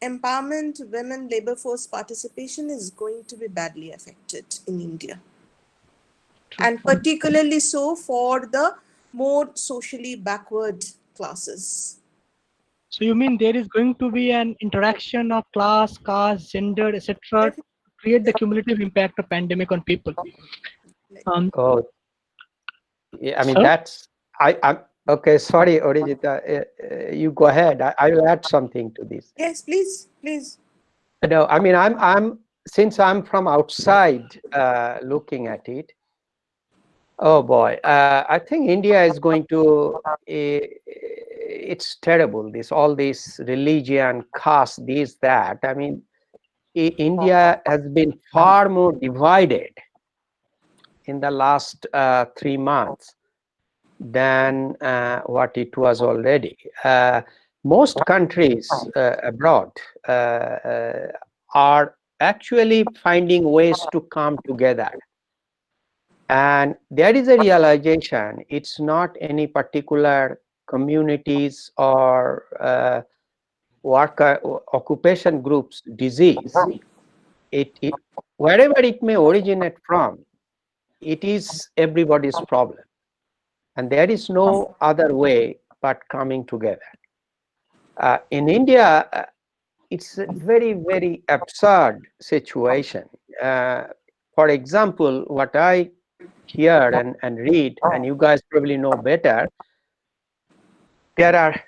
empowerment, women labor force participation is going to be badly affected in India. And particularly so for the more socially backward classes. So you mean there is going to be an interaction of class, caste, gender, etc., to create the cumulative impact of pandemic on people? Oh, yeah, I mean, Sir? that's, I'm okay. Sorry, Orijita, you go ahead. I will add something to this. Yes, please, please. No, I mean, since I'm from outside looking at it, oh boy, I think India is going to, it's terrible, all this religion, caste, this, that. I mean, India has been far more divided in the last 3 months than what it was already. Most countries abroad are actually finding ways to come together. And there is a realization, it's not any particular communities or occupation groups disease. Wherever it may originate from, it is everybody's problem. And there is no other way but coming together. In India, it's a very, very absurd situation. For example, what I hear and read, and you guys probably know better, there are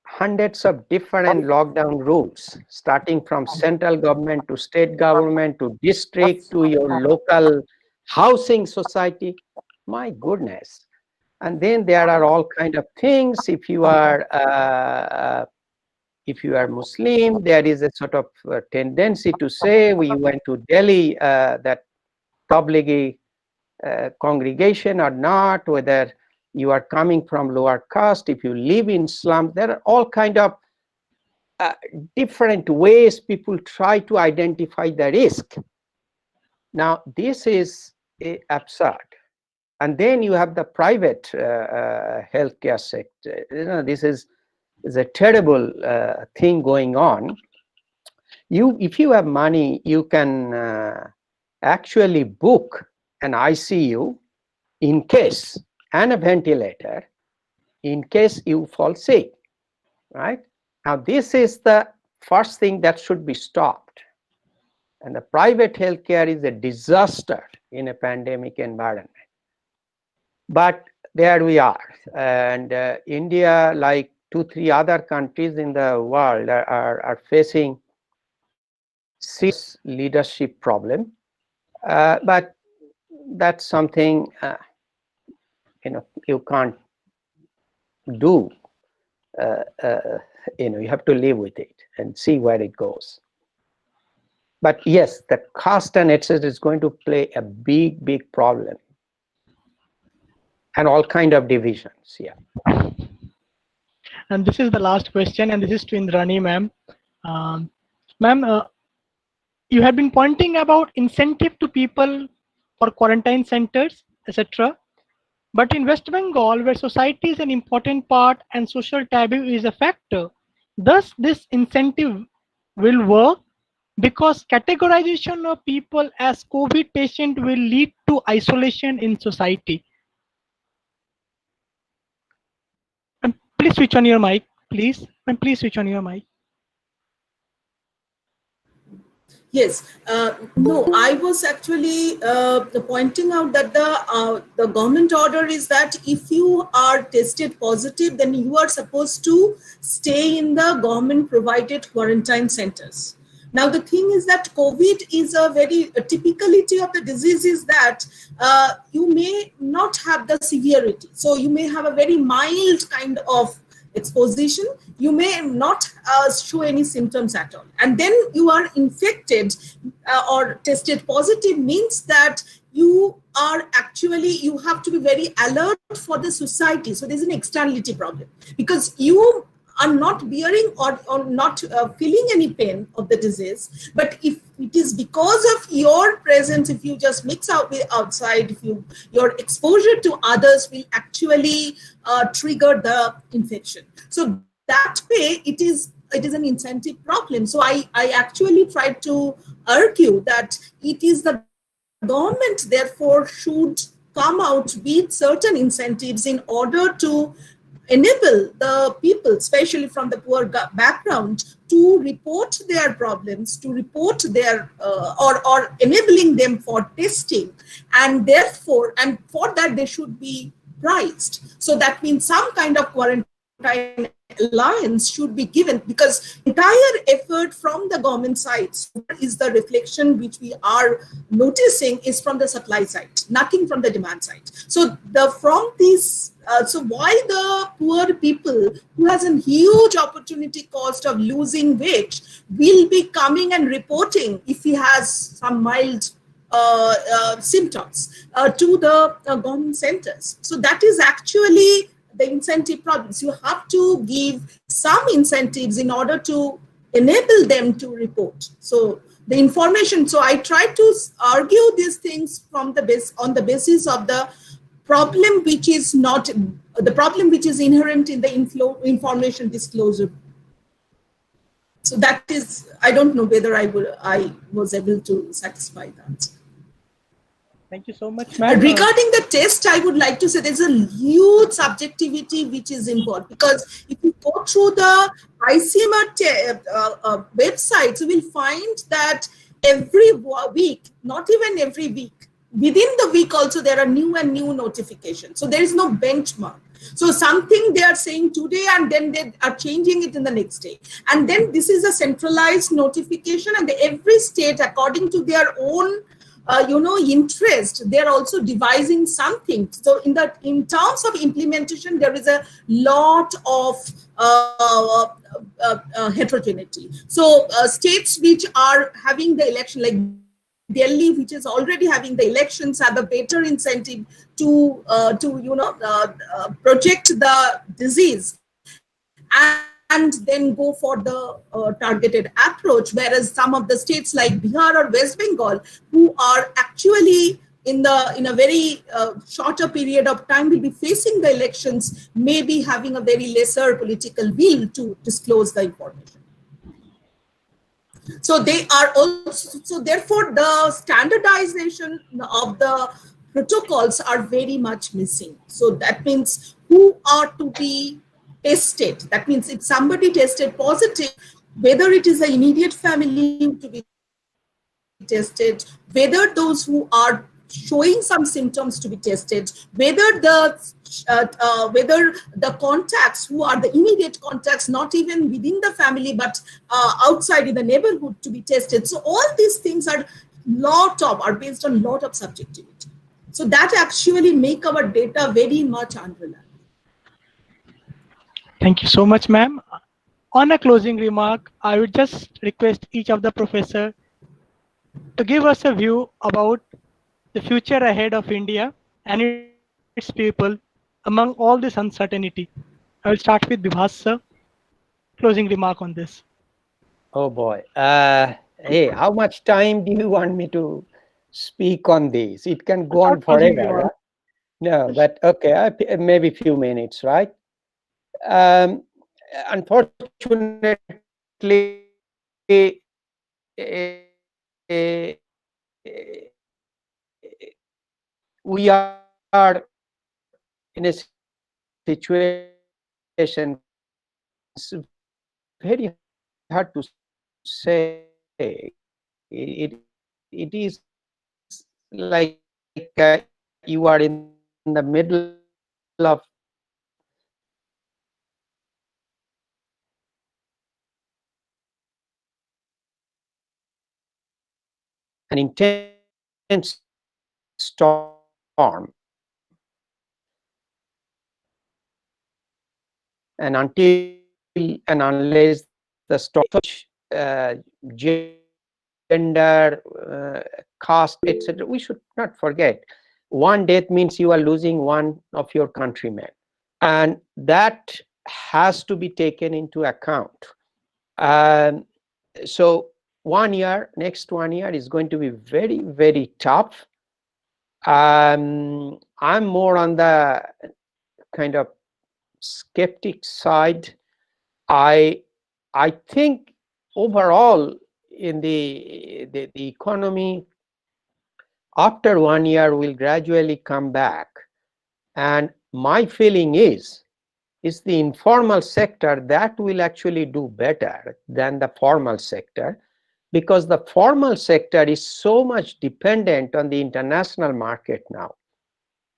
hundreds of different lockdown rules, starting from central government to state government to district to your local housing society. My goodness. And then there are all kind of things. If you are Muslim, there is a sort of tendency to say, we went to Delhi, that Tablighi congregation or not, whether you are coming from lower caste, if you live in slums, there are all kind of different ways people try to identify the risk. Now, this is absurd. And then you have the private healthcare sector. You know, this is a terrible thing going on. If you have money, you can actually book an ICU in case, and a ventilator in case you fall sick, right? Now, this is the first thing that should be stopped. And the private healthcare is a disaster in a pandemic environment. But there we are. And India, like 2-3 other countries in the world, are facing serious leadership problem. But that's something you can't do. You have to live with it and see where it goes. But yes, the caste and etc. is going to play a big, big problem. And all kind of divisions, yeah. And this is the last question, and this is to Indrani, ma'am. Ma'am, you have been pointing about incentive to people for quarantine centers, etc. But in West Bengal, where society is an important part and social taboo is a factor, thus this incentive will work because categorization of people as COVID patient will lead to isolation in society. And please switch on your mic, please. And please switch on your mic. Yes, no, I was actually pointing out that the government order is that if you are tested positive, then you are supposed to stay in the government provided quarantine centers. Now, the thing is that COVID is a typicality of the disease is that you may not have the severity. So you may have a very mild kind of exposition. You may not show any symptoms at all. And then you are infected or tested positive means that you have to be very alert for the society. So there's an externality problem because you are not bearing or not feeling any pain of the disease. But if it is because of your presence, if you just mix out with outside, if your exposure to others will actually trigger the infection. So that way, it is an incentive problem. So I actually tried to argue that it is the government therefore should come out with certain incentives in order to enable the people, especially from the poor background, to report their problems, to report their or enabling them for testing, and therefore, and for that they should be priced. So that means some kind of quarantine allowance should be given, because entire effort from the government side is the reflection which we are noticing is from the supply side, nothing from the demand side. So so why the poor people who has a huge opportunity cost of losing weight will be coming and reporting if he has some mild symptoms to the government centers. So that is actually the incentive problems. You have to give some incentives in order to enable them to report. So the information, so I try to argue these things from on the basis of the problem which is not the problem which is inherent in the information disclosure. So that is, I don't know whether I was able to satisfy that. Thank you so much, ma'am. Regarding the test, I would like to say there's a huge subjectivity which is involved, because if you go through the ICMR websites, you will find that every week, not even every week, within the week also there are new and new notifications. So there is no benchmark. So something they are saying today and then they are changing it in the next day. And then this is a centralized notification, and every state, according to their own interest, they're also devising something. So in terms of implementation, there is a lot of heterogeneity. So states which are having the election, like Delhi, which is already having the elections, have a better incentive to project the disease and then go for the targeted approach, whereas some of the states like Bihar or West Bengal, who are actually in a very shorter period of time will be facing the elections, may be having a very lesser political will to disclose the information. So they are also, so therefore the standardization of the protocols are very much missing. So that means who are to be tested. That means if somebody tested positive, whether it is the immediate family to be tested, whether those who are showing some symptoms to be tested, whether the contacts who are the immediate contacts, not even within the family, but outside in the neighborhood to be tested. So all these things are based on lot of subjectivity. So that actually make our data very much unreliable. Thank you so much, ma'am. On a closing remark, I would just request each of the professor to give us a view about the future ahead of India and its people among all this uncertainty. I will start with Vibhas, sir. Closing remark on this. Oh boy. Hey, how much time do you want me to speak on this? It can go on forever. Right? No, but okay, maybe a few minutes, right? Unfortunately, we are in a situation, it's very hard to say. It is like you are in the middle of an intense storm. And until and unless the storm, gender, caste, etc., we should not forget. One death means you are losing one of your countrymen, and that has to be taken into account. So next 1 year is going to be very, very tough. I'm more on the kind of skeptic side. I think overall in the economy after 1 year will gradually come back, and my feeling is the informal sector that will actually do better than the formal sector, because the formal sector is so much dependent on the international market now.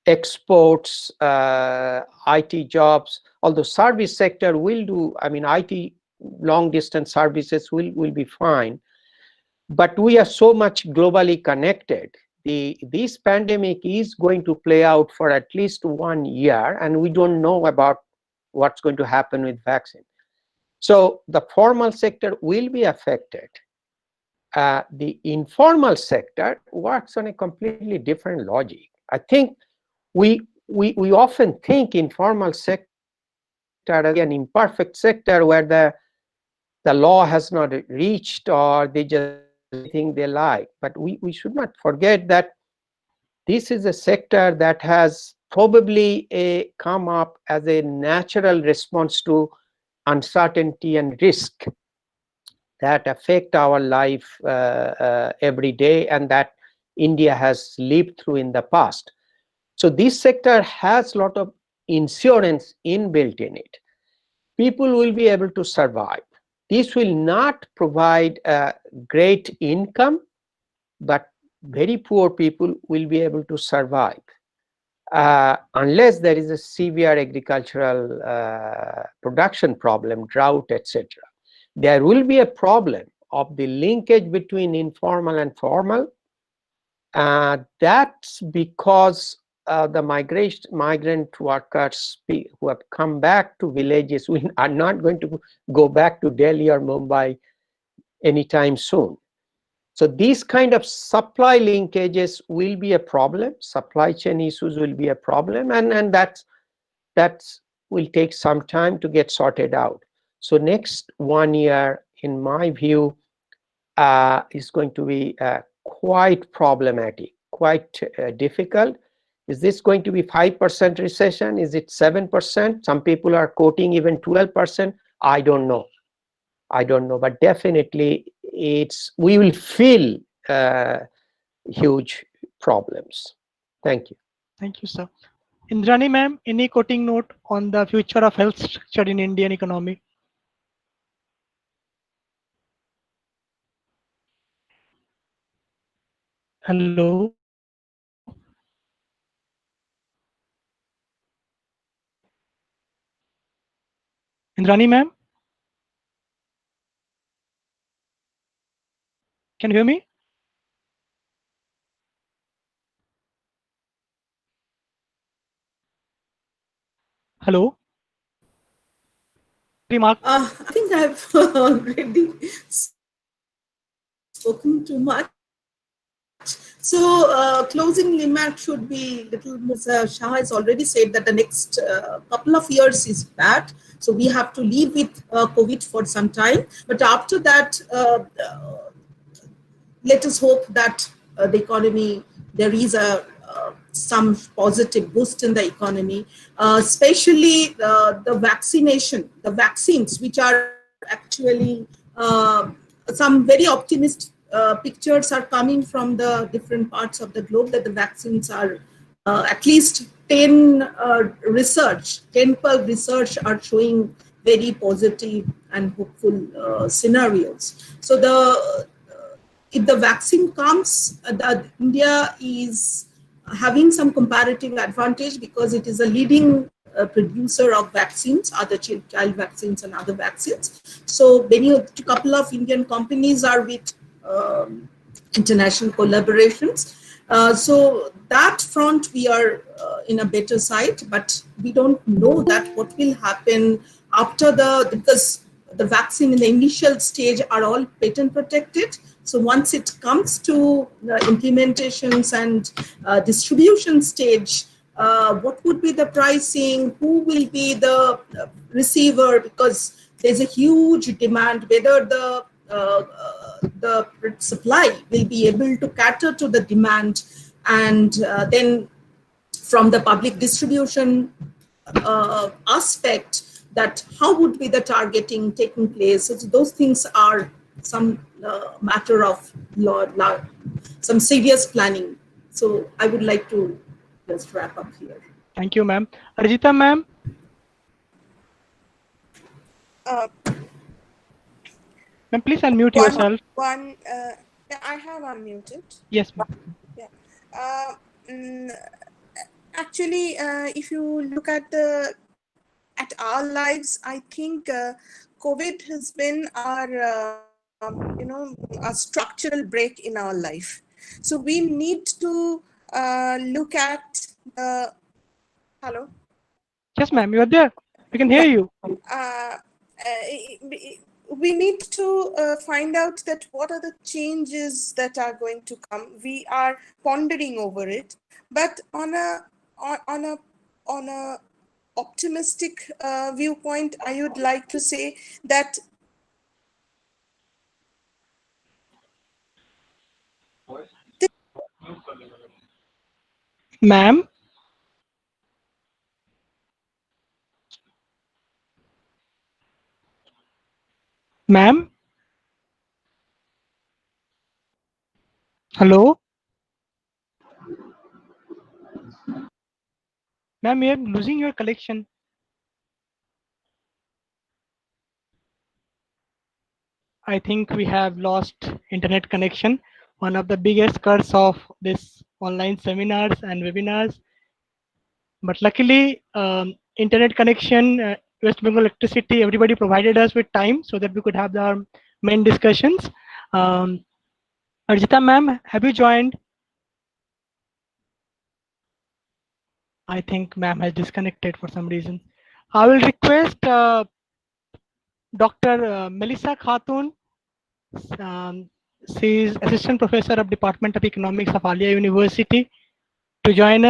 Exports, IT jobs, although service sector will do, I mean, IT long distance services will be fine, but we are so much globally connected. This pandemic is going to play out for at least 1 year, and we don't know about what's going to happen with vaccine. So the formal sector will be affected. The informal sector works on a completely different logic. I think we often think informal sector as an imperfect sector where the law has not reached, or they just think they like. But we should not forget that this is a sector that has probably come up as a natural response to uncertainty and risk that affect our life every day, and that India has lived through in the past. So this sector has a lot of insurance inbuilt in it. People will be able to survive. This will not provide a great income, but very poor people will be able to survive unless there is a severe agricultural production problem, drought, etc. There will be a problem of the linkage between informal and formal. That's because the migrant workers who have come back to villages are not going to go back to Delhi or Mumbai anytime soon. So these kind of supply linkages will be a problem. Supply chain issues will be a problem, and that will take some time to get sorted out. So next 1 year, in my view, is going to be quite problematic, quite difficult. Is this going to be 5% recession? Is it 7%? Some people are quoting even 12%. I don't know, but definitely we will feel huge problems. Thank you. Thank you, sir. Indrani ma'am, any quoting note on the future of health structure in Indian economy? Hello. Indrani ma'am, can you hear me? Hello. Remark. I think I've already spoken too much. So closing remark should be little more. Shah has already said that the next couple of years is bad. So we have to live with COVID for some time. But after that, let us hope that the economy, there is some positive boost in the economy, especially the vaccines, which are actually some very optimistic pictures are coming from the different parts of the globe, that the vaccines are at least 10 research are showing very positive and hopeful scenarios. So if the vaccine comes, India is having some comparative advantage because it is a leading producer of vaccines, other child vaccines and other vaccines. So a couple of Indian companies are with international collaborations. So that front we are in a better side, but we don't know that what will happen after because the vaccine in the initial stage are all patent protected. So once it comes to the implementations and distribution stage, what would be the pricing? Who will be the receiver? Because there's a huge demand, whether the supply will be able to cater to the demand, and then from the public distribution aspect, that how would be the targeting taking place. So those things are some matter of some serious planning. So I would like to just wrap up here. Thank you, ma'am. Arjita, ma'am. Ma'am, please unmute yourself. I have unmuted. Yes, ma'am. Yeah. Actually, if you look at our lives, I think COVID has been our a structural break in our life. So we need to look at the hello. Yes, ma'am. You are there. We can hear you. We need to find out that what are the changes that are going to come. We are pondering over it, but on a optimistic viewpoint, I would like to say that Ma'am. Ma'am. Hello. Ma'am, you are losing your connection. I think we have lost internet connection. One of the biggest curse of this online seminars and webinars. But luckily, internet connection, West Bengal electricity, everybody provided us with time so that we could have our main discussions. Arjita ma'am, have you joined? I think ma'am has disconnected for some reason. I will request Dr. Melissa Khatun. She is Assistant Professor of Department of Economics of Aliah University to join us.